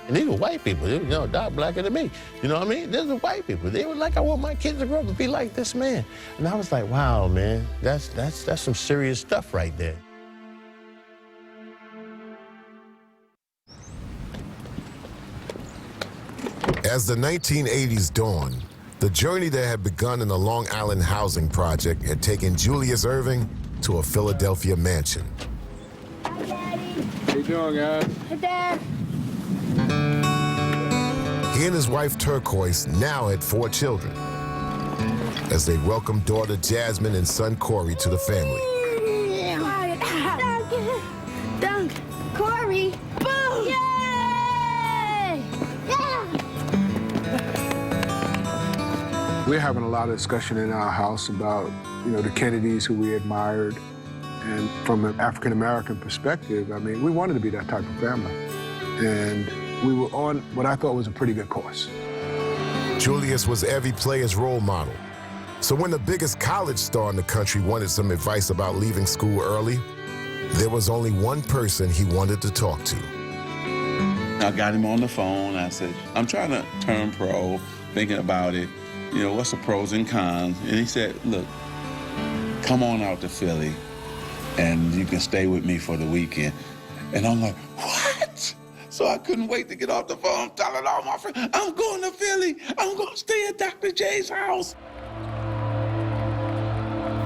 And these were white people. They were, Doc blacker than me. You know what I mean? These were white people. They were like, I want my kids to grow up and be like this man. And I was like, wow, man, that's some serious stuff right there. As the 1980s dawned, the journey that had begun in the Long Island housing project had taken Julius Erving to a Philadelphia mansion. Hi, Daddy. How you doing, guys? Hey, Dad. He and his wife Turquoise now had 4 children as they welcomed daughter Jasmine and son Corey to the family. Dunk. Corey. Boom. Yay! Yeah! We're having a lot of discussion in our house about, the Kennedys who we admired. And from an African-American perspective, I mean, we wanted to be that type of family. And we were on what I thought was a pretty good course. Julius was every player's role model. So when the biggest college star in the country wanted some advice about leaving school early, there was only one person he wanted to talk to. I got him on the phone. I said, I'm trying to turn pro, thinking about it. What's the pros and cons? And he said, look, come on out to Philly and you can stay with me for the weekend. And I'm like, what? So I couldn't wait to get off the phone, telling all my friends, I'm going to Philly. I'm going to stay at Dr. J's house.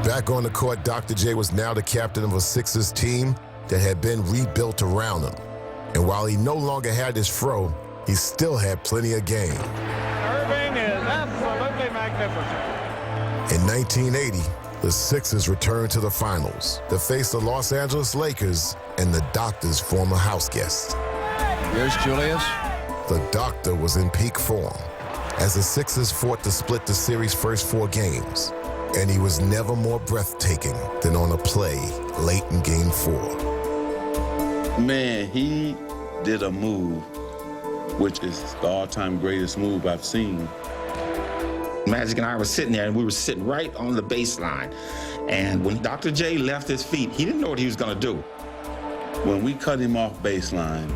Back on the court, Dr. J was now the captain of a Sixers team that had been rebuilt around him. And while he no longer had his fro, he still had plenty of game. Erving is absolutely magnificent. In 1980, the Sixers returned to the finals to face the Los Angeles Lakers and the Doctor's former house guest. Here's Julius. The Doctor was in peak form as the Sixers fought to split the series' first 4 games, and he was never more breathtaking than on a play late in Game 4. Man, he did a move, which is the all-time greatest move I've seen. Magic and I were sitting there, and we were sitting right on the baseline. And when Dr. J left his feet, he didn't know what he was going to do. When we cut him off baseline,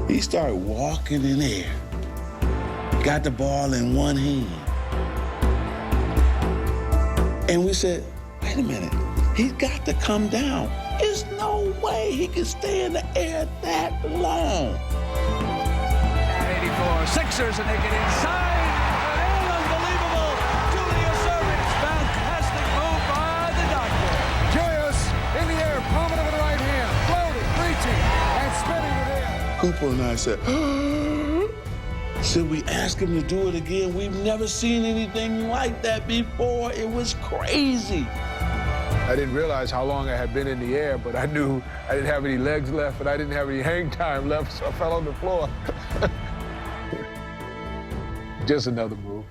he started walking in there. Got the ball in one hand. And we said, wait a minute, He's got to come down. There's no way he can stay in the air that long. At 84, Sixers, and they get inside. And unbelievable. Julius Erving's fantastic move by the doctor. Julius in the air, palming of the right hand, floating, reaching, and spinning it in. Cooper and I said, should we ask him to do it again? We've never seen anything like that before. It was crazy. I didn't realize how long I had been in the air, but I knew I didn't have any legs left and I didn't have any hang time left, so I fell on the floor. Just another move.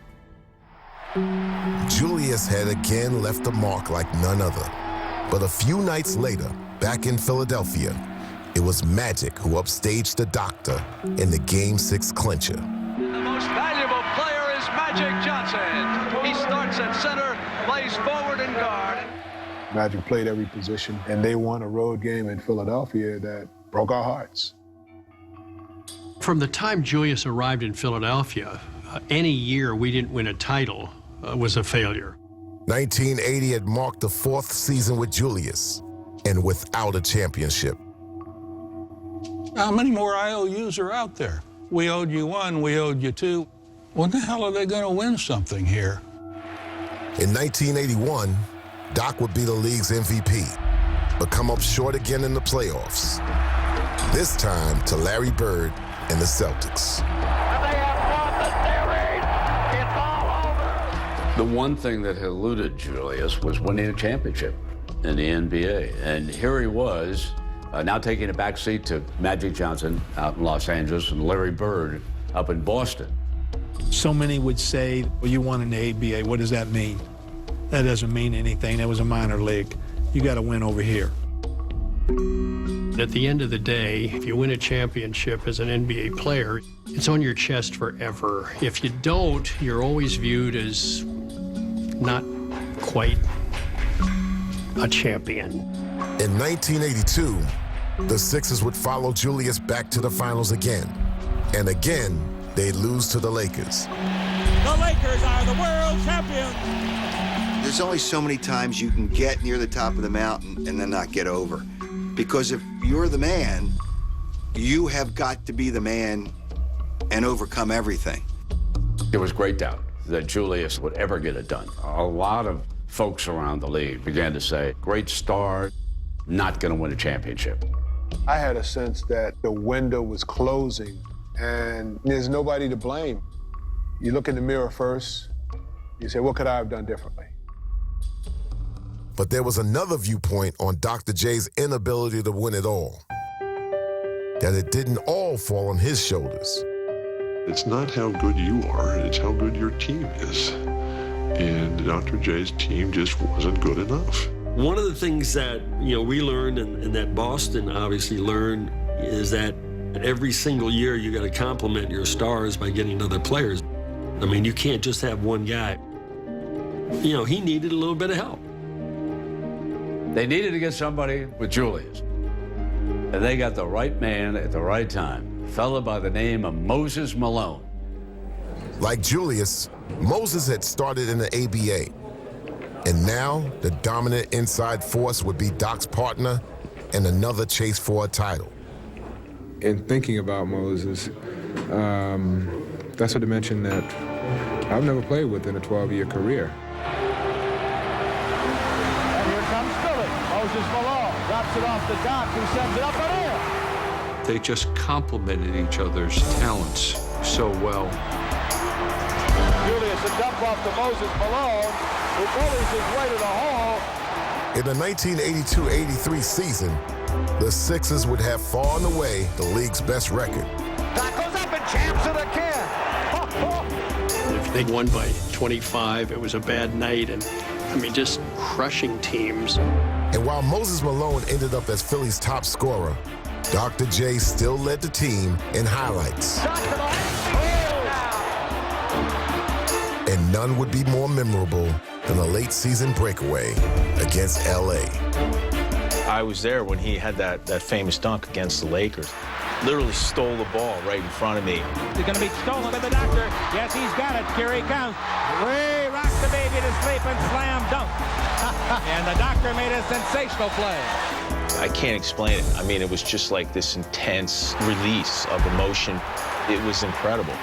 Julius had again left a mark like none other. But a few nights later, back in Philadelphia, it was Magic who upstaged the doctor in the Game 6 clincher. The most valuable player is Magic Johnson. He starts at center, plays forward and guard. Magic played every position, and they won a road game in Philadelphia that broke our hearts. From the time Julius arrived in Philadelphia, any year we didn't win a title was a failure. 1980 had marked the 4th season with Julius, and without a championship. How many more IOUs are out there? We owed you 1, we owed you 2. When the hell are they going to win something here? In 1981, Doc would be the league's MVP, but come up short again in the playoffs. This time to Larry Bird and the Celtics. The one thing that eluded Julius was winning a championship in the NBA. And here he was, now taking a back seat to Magic Johnson out in Los Angeles and Larry Bird up in Boston. So many would say, well, you won in the ABA. What does that mean? That doesn't mean anything. That was a minor league. You got to win over here. At the end of the day, if you win a championship as an NBA player, it's on your chest forever. If you don't, you're always viewed as not quite a champion. In 1982, the Sixers would follow Julius back to the finals again. And again, they'd lose to the Lakers. The Lakers are the world champions. There's only so many times you can get near the top of the mountain and then not get over. Because if you're the man, you have got to be the man and overcome everything. There was great doubt that Julius would ever get it done. A lot of folks around the league began to say, great star, not going to win a championship. I had a sense that the window was closing and there's nobody to blame. You look in the mirror first, you say, what could I have done differently? But there was another viewpoint on Dr. J's inability to win it all. That it didn't all fall on his shoulders. It's not how good you are, it's how good your team is. And Dr. J's team just wasn't good enough. One of the things that we learned and that Boston obviously learned is that every single year you got to compliment your stars by getting other players. I mean, you can't just have one guy. He needed a little bit of help. They needed to get somebody with Julius. And they got the right man at the right time, a fella by the name of Moses Malone. Like Julius, Moses had started in the ABA. And now, the dominant inside force would be Doc's partner and another chase for a title. In thinking about Moses, that's a dimension that I've never played with in a 12-year career. And here comes Philly. Moses Malone drops it off to Doc, who sends it up and in. They just complemented each other's talents so well. Julius, a dump off to Moses Malone, who bullies his way to the hole. In the 1982-83 season, the Sixers would have far and away the league's best record. Doc goes up and jams it again. If they won by 25, it was a bad night, and just crushing teams. And while Moses Malone ended up as Philly's top scorer, Dr. J still led the team in highlights. And none would be more memorable than a late season breakaway against LA. I was there when he had that famous dunk against the Lakers. Literally stole the ball right in front of me. It's going to be stolen by the doctor. Yes, he's got it. Here he comes. Ray rocks the baby to sleep and slam dunk. And the doctor made a sensational play. I can't explain it. I mean, it was just like this intense release of emotion. It was incredible.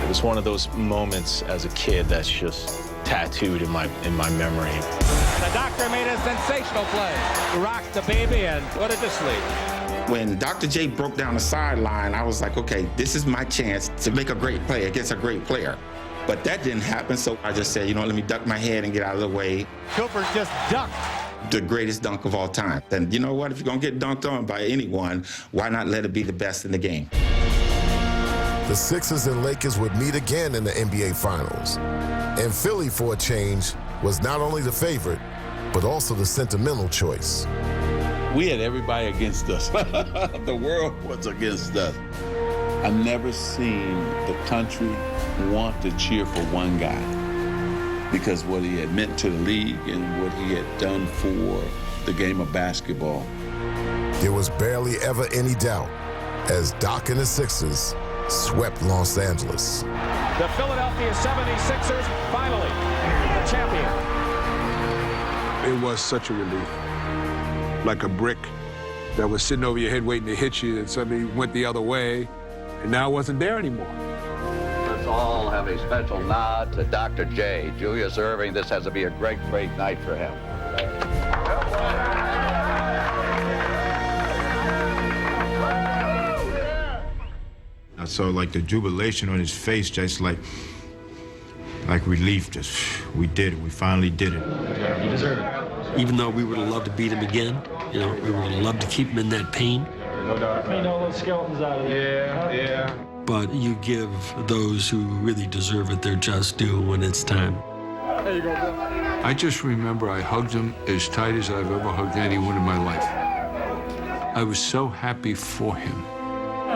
It was one of those moments as a kid that's just tattooed in my memory. And the doctor made a sensational play. Rocked the baby and put it to sleep. When Dr. J broke down the sideline, I was like, okay, this is my chance to make a great play against a great player. But that didn't happen, so I just said, you know, let me duck my head and get out of the way. Cooper just ducked. The greatest dunk of all time. And you know what? If you're going to get dunked on by anyone, why not let it be the best in the game? The Sixers and Lakers would meet again in the NBA Finals. And Philly, for a change, was not only the favorite, but also the sentimental choice. We had everybody against us. The world was against us. I've never seen the country want to cheer for one guy because what he had meant to the league and what he had done for the game of basketball. There was barely ever any doubt as Doc and the Sixers swept Los Angeles. The Philadelphia 76ers finally the champion. It was such a relief. Like a brick that was sitting over your head waiting to hit you, and suddenly went the other way, and now it wasn't there anymore. Let's all have a special nod to Dr. J. Julius Erving. This has to be a great, great night for him. I saw like the jubilation on his face, just like relief. Just, we did it. We finally did it. You deserve it. Even though we would have loved to beat him again, you know, we would have loved to keep him in that pain. No doubt. Clean all those skeletons out of there. Yeah. But you give those who really deserve it their just due when it's time. There you go, Bill. I just remember I hugged him as tight as I've ever hugged anyone in my life. I was so happy for him.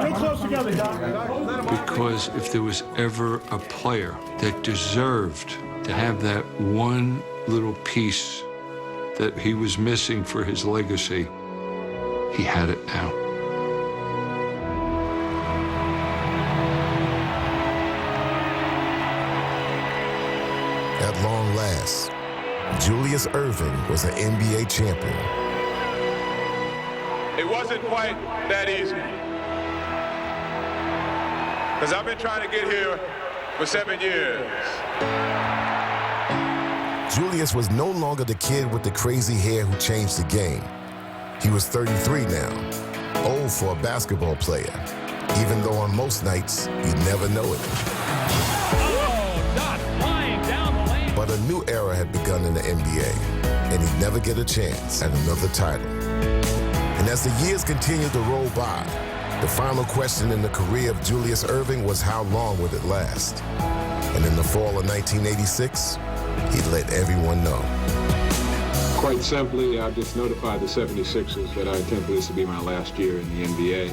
Stay close together, Doc. Because if there was ever a player that deserved to have that one little piece that he was missing for his legacy, he had it now. At long last, Julius Erving was an NBA champion. It wasn't quite that easy. Because I've been trying to get here for 7 years. Julius was no longer the kid with the crazy hair who changed the game. He was 33 now, old for a basketball player, even though on most nights you'd never know it. But a new era had begun in the NBA, and he'd never get a chance at another title. And as the years continued to roll by, the final question in the career of Julius Erving was how long would it last? And in the fall of 1986, he let everyone know. Quite simply, I just notified the 76ers that I intended this to be my last year in the NBA.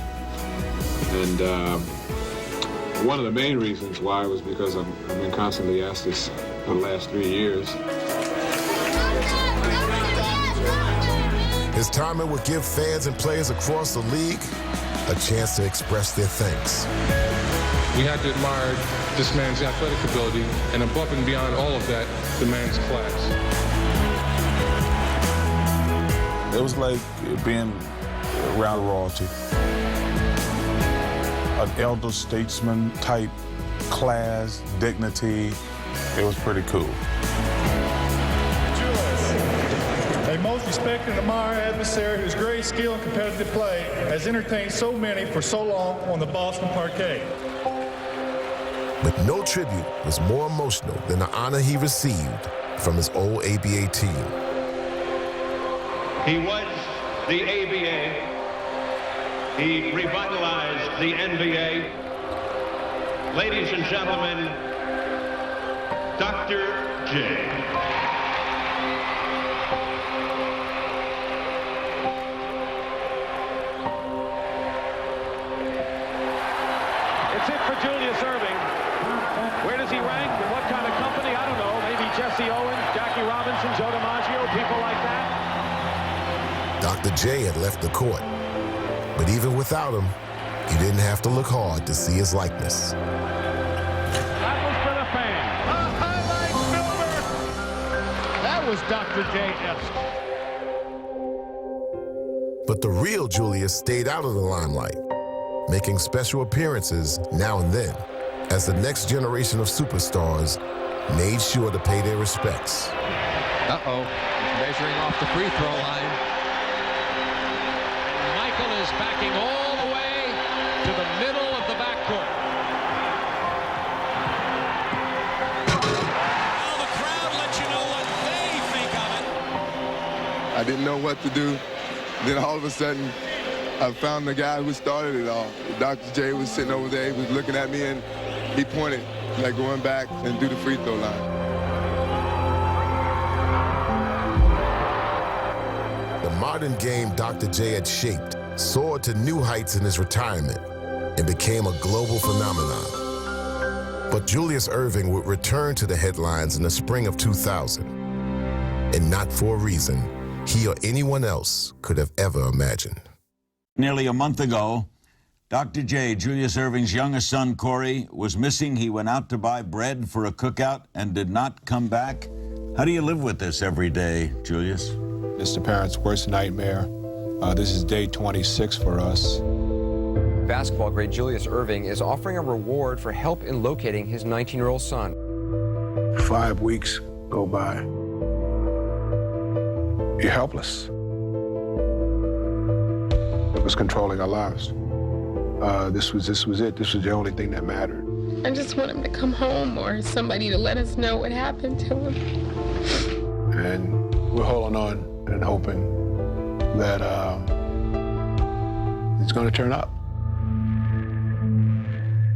And one of the main reasons why was because I've been constantly asked this for the last 3 years. His timing would give fans and players across the league a chance to express their thanks. We had to admire this man's athletic ability, and above and beyond all of that, the man's class. It was like being around royalty. An elder statesman type class, dignity. It was pretty cool. A most respected and admired adversary whose great skill and competitive play has entertained so many for so long on the Boston parquet. But no tribute was more emotional than the honor he received from his old ABA team. He was the ABA. He revitalized the NBA. Ladies and gentlemen, Dr. J. It's it for Julius Erving. Where does he rank? In what kind of company? I don't know. Maybe Jesse Owens, Jackie Robinson, Joe DiMaggio, people like that. Dr. J had left the court, but even without him, you didn't have to look hard to see his likeness. That was for the fans. A highlight was Dr. J-esque. But the real Julius stayed out of the limelight, making special appearances now and then, as the next generation of superstars made sure to pay their respects. Uh-oh, he's measuring off the free throw line. Michael is backing all the way to the middle of the backcourt. Well, the crowd lets you know what they think of it. I didn't know what to do. Then all of a sudden, I found the guy who started it all. Dr. J was sitting over there. He was looking at me, and he pointed, like going back and do the free throw line. The modern game Dr. J had shaped soared to new heights in his retirement and became a global phenomenon. But Julius Erving would return to the headlines in the spring of 2000, and not for a reason he or anyone else could have ever imagined. Nearly a month ago, Dr. J, Julius Erving's youngest son, Corey, was missing. He went out to buy bread for a cookout and did not come back. How do you live with this every day, Julius? It's the parents' worst nightmare. This is day 26 for us. Basketball great Julius Erving is offering a reward for help in locating his 19-year-old son. 5 weeks go by. You're helpless. It was controlling our lives. This was it. This was the only thing that mattered. I just want him to come home or somebody to let us know what happened to him. And we're holding on and hoping that it's going to turn up.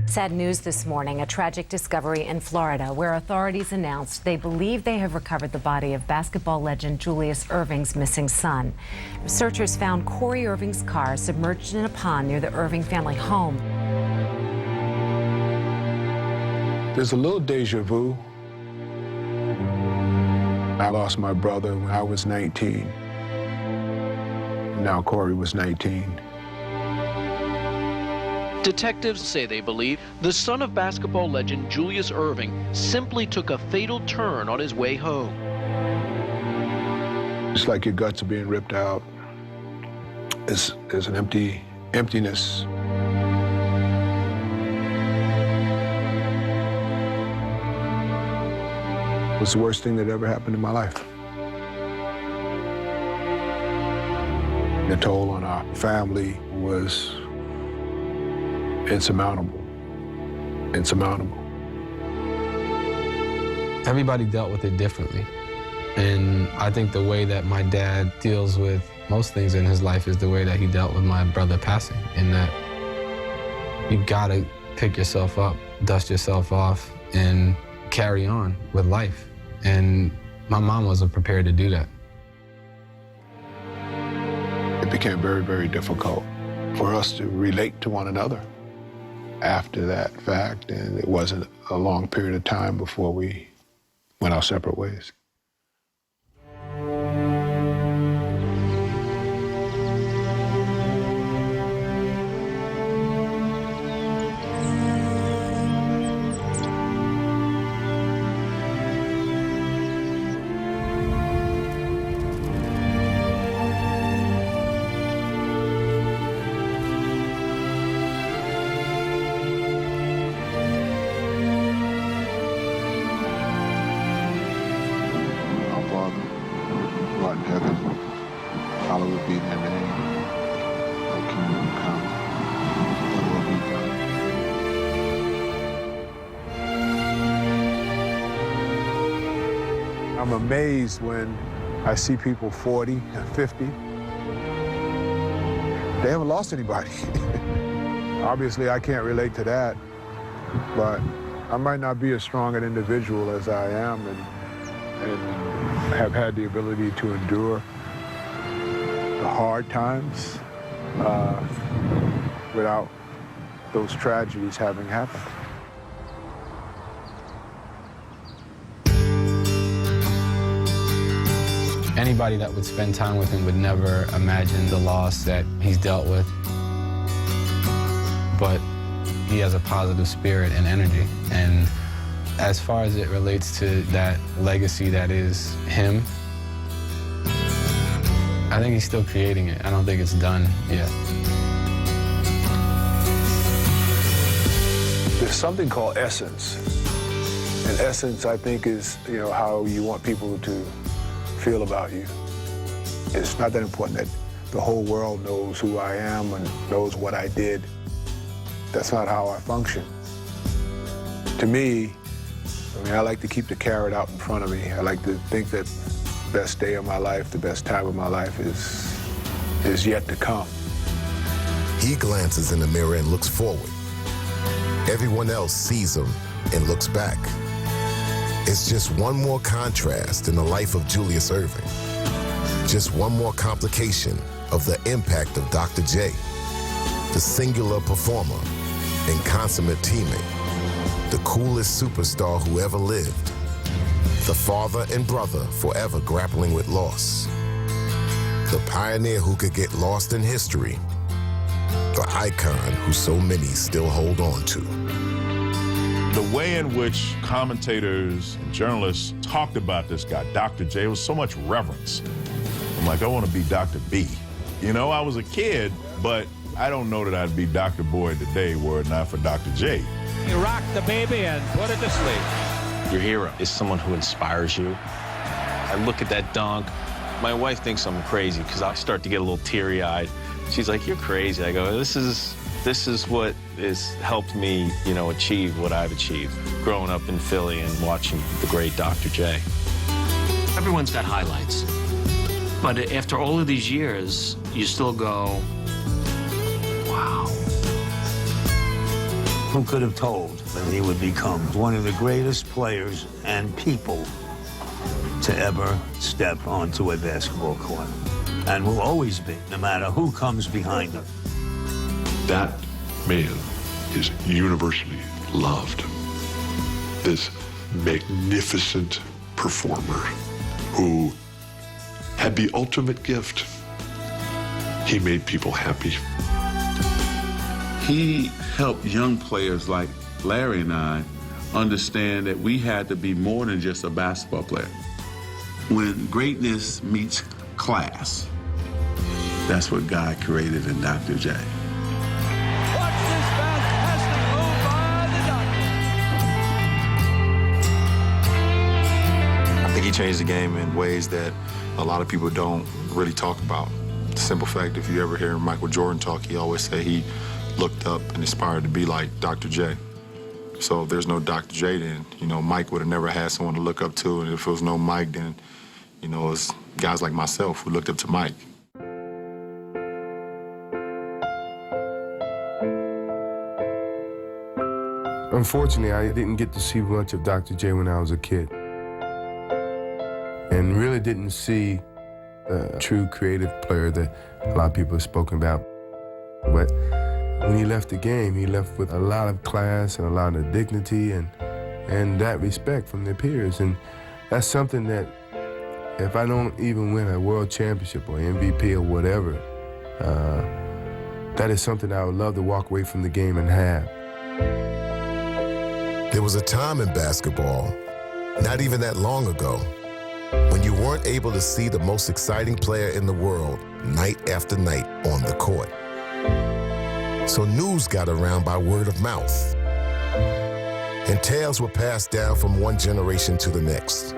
Sad news this morning, a tragic discovery in Florida where authorities announced they believe they have recovered the body of basketball legend Julius Erving's missing son. Researchers found Corey Erving's car submerged in a pond near the Erving family home. There's a little deja vu. I lost my brother when I was 19. Now Corey was 19. Detectives say they believe the son of basketball legend Julius Erving simply took a fatal turn on his way home. It's like your guts are being ripped out. There's an emptiness. It was the worst thing that ever happened in my life. The toll on our family was insurmountable. Everybody dealt with it differently. And I think the way that my dad deals with most things in his life is the way that he dealt with my brother passing, in that you gotta pick yourself up, dust yourself off, and carry on with life. And my mom wasn't prepared to do that. It became very, very difficult for us to relate to one another after that fact, and it wasn't a long period of time before we went our separate ways. Hallowed be thy name. Thy kingdom come. Thy will be done. I'm amazed when I see people 40 and 50. They haven't lost anybody. Obviously, I can't relate to that, but I might not be as strong an individual as I am and have had the ability to endure the hard times without those tragedies having happened. Anybody that would spend time with him would never imagine the loss that he's dealt with. But he has a positive spirit and energy. And as far as it relates to that legacy that is him, I think he's still creating it. I don't think it's done yet. There's something called essence. And essence, I think, is, how you want people to feel about you. It's not that important that the whole world knows who I am and knows what I did. That's not how I function. To me, I like to keep the carrot out in front of me. I like to think that the best day of my life, the best time of my life is yet to come. He glances in the mirror and looks forward. Everyone else sees him and looks back. It's just one more contrast in the life of Julius Erving. Just one more complication of the impact of Dr. J, the singular performer and consummate teammate, the coolest superstar who ever lived, the father and brother forever grappling with loss, the pioneer who could get lost in history, the icon who so many still hold on to. The way in which commentators and journalists talked about this guy, Dr. J, was so much reverence. I'm like, I want to be Dr. B. I was a kid, but I don't know that I'd be Dr. Boyd today were it not for Dr. J. You rock the baby and put it to sleep. Your hero is someone who inspires you. I look at that dunk. My wife thinks I'm crazy because I start to get a little teary-eyed. She's like, you're crazy. I go, this is what has helped me, achieve what I've achieved, growing up in Philly and watching the great Dr. J. Everyone's got highlights. But after all of these years, you still go, wow. Who could have told that he would become one of the greatest players and people to ever step onto a basketball court? And will always be, no matter who comes behind him. That man is universally loved. This magnificent performer who had the ultimate gift. He made people happy. He helped young players like Larry and I understand that we had to be more than just a basketball player. When greatness meets class, that's what God created in Dr. J. I think he changed the game in ways that a lot of people don't really talk about. The simple fact, if you ever hear Michael Jordan talk, he always say he looked up and aspired to be like Dr. J. So if there's no Dr. J, then, Mike would have never had someone to look up to. And if there was no Mike, then, it's guys like myself who looked up to Mike. Unfortunately, I didn't get to see much of Dr. J when I was a kid. And really didn't see the true creative player that a lot of people have spoken about. But when he left the game, he left with a lot of class and a lot of dignity and that respect from their peers. And that's something that if I don't even win a world championship or MVP or whatever, that is something I would love to walk away from the game and have. There was a time in basketball, not even that long ago, when you weren't able to see the most exciting player in the world night after night on the court. So news got around by word of mouth, and tales were passed down from one generation to the next.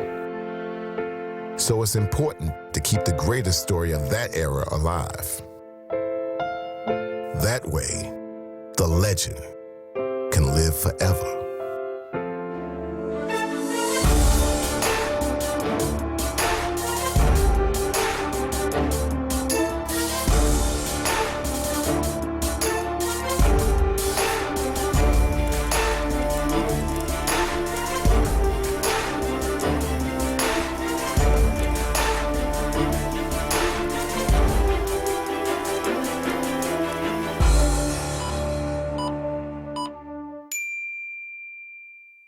So it's important to keep the greatest story of that era alive. That way, the legend can live forever.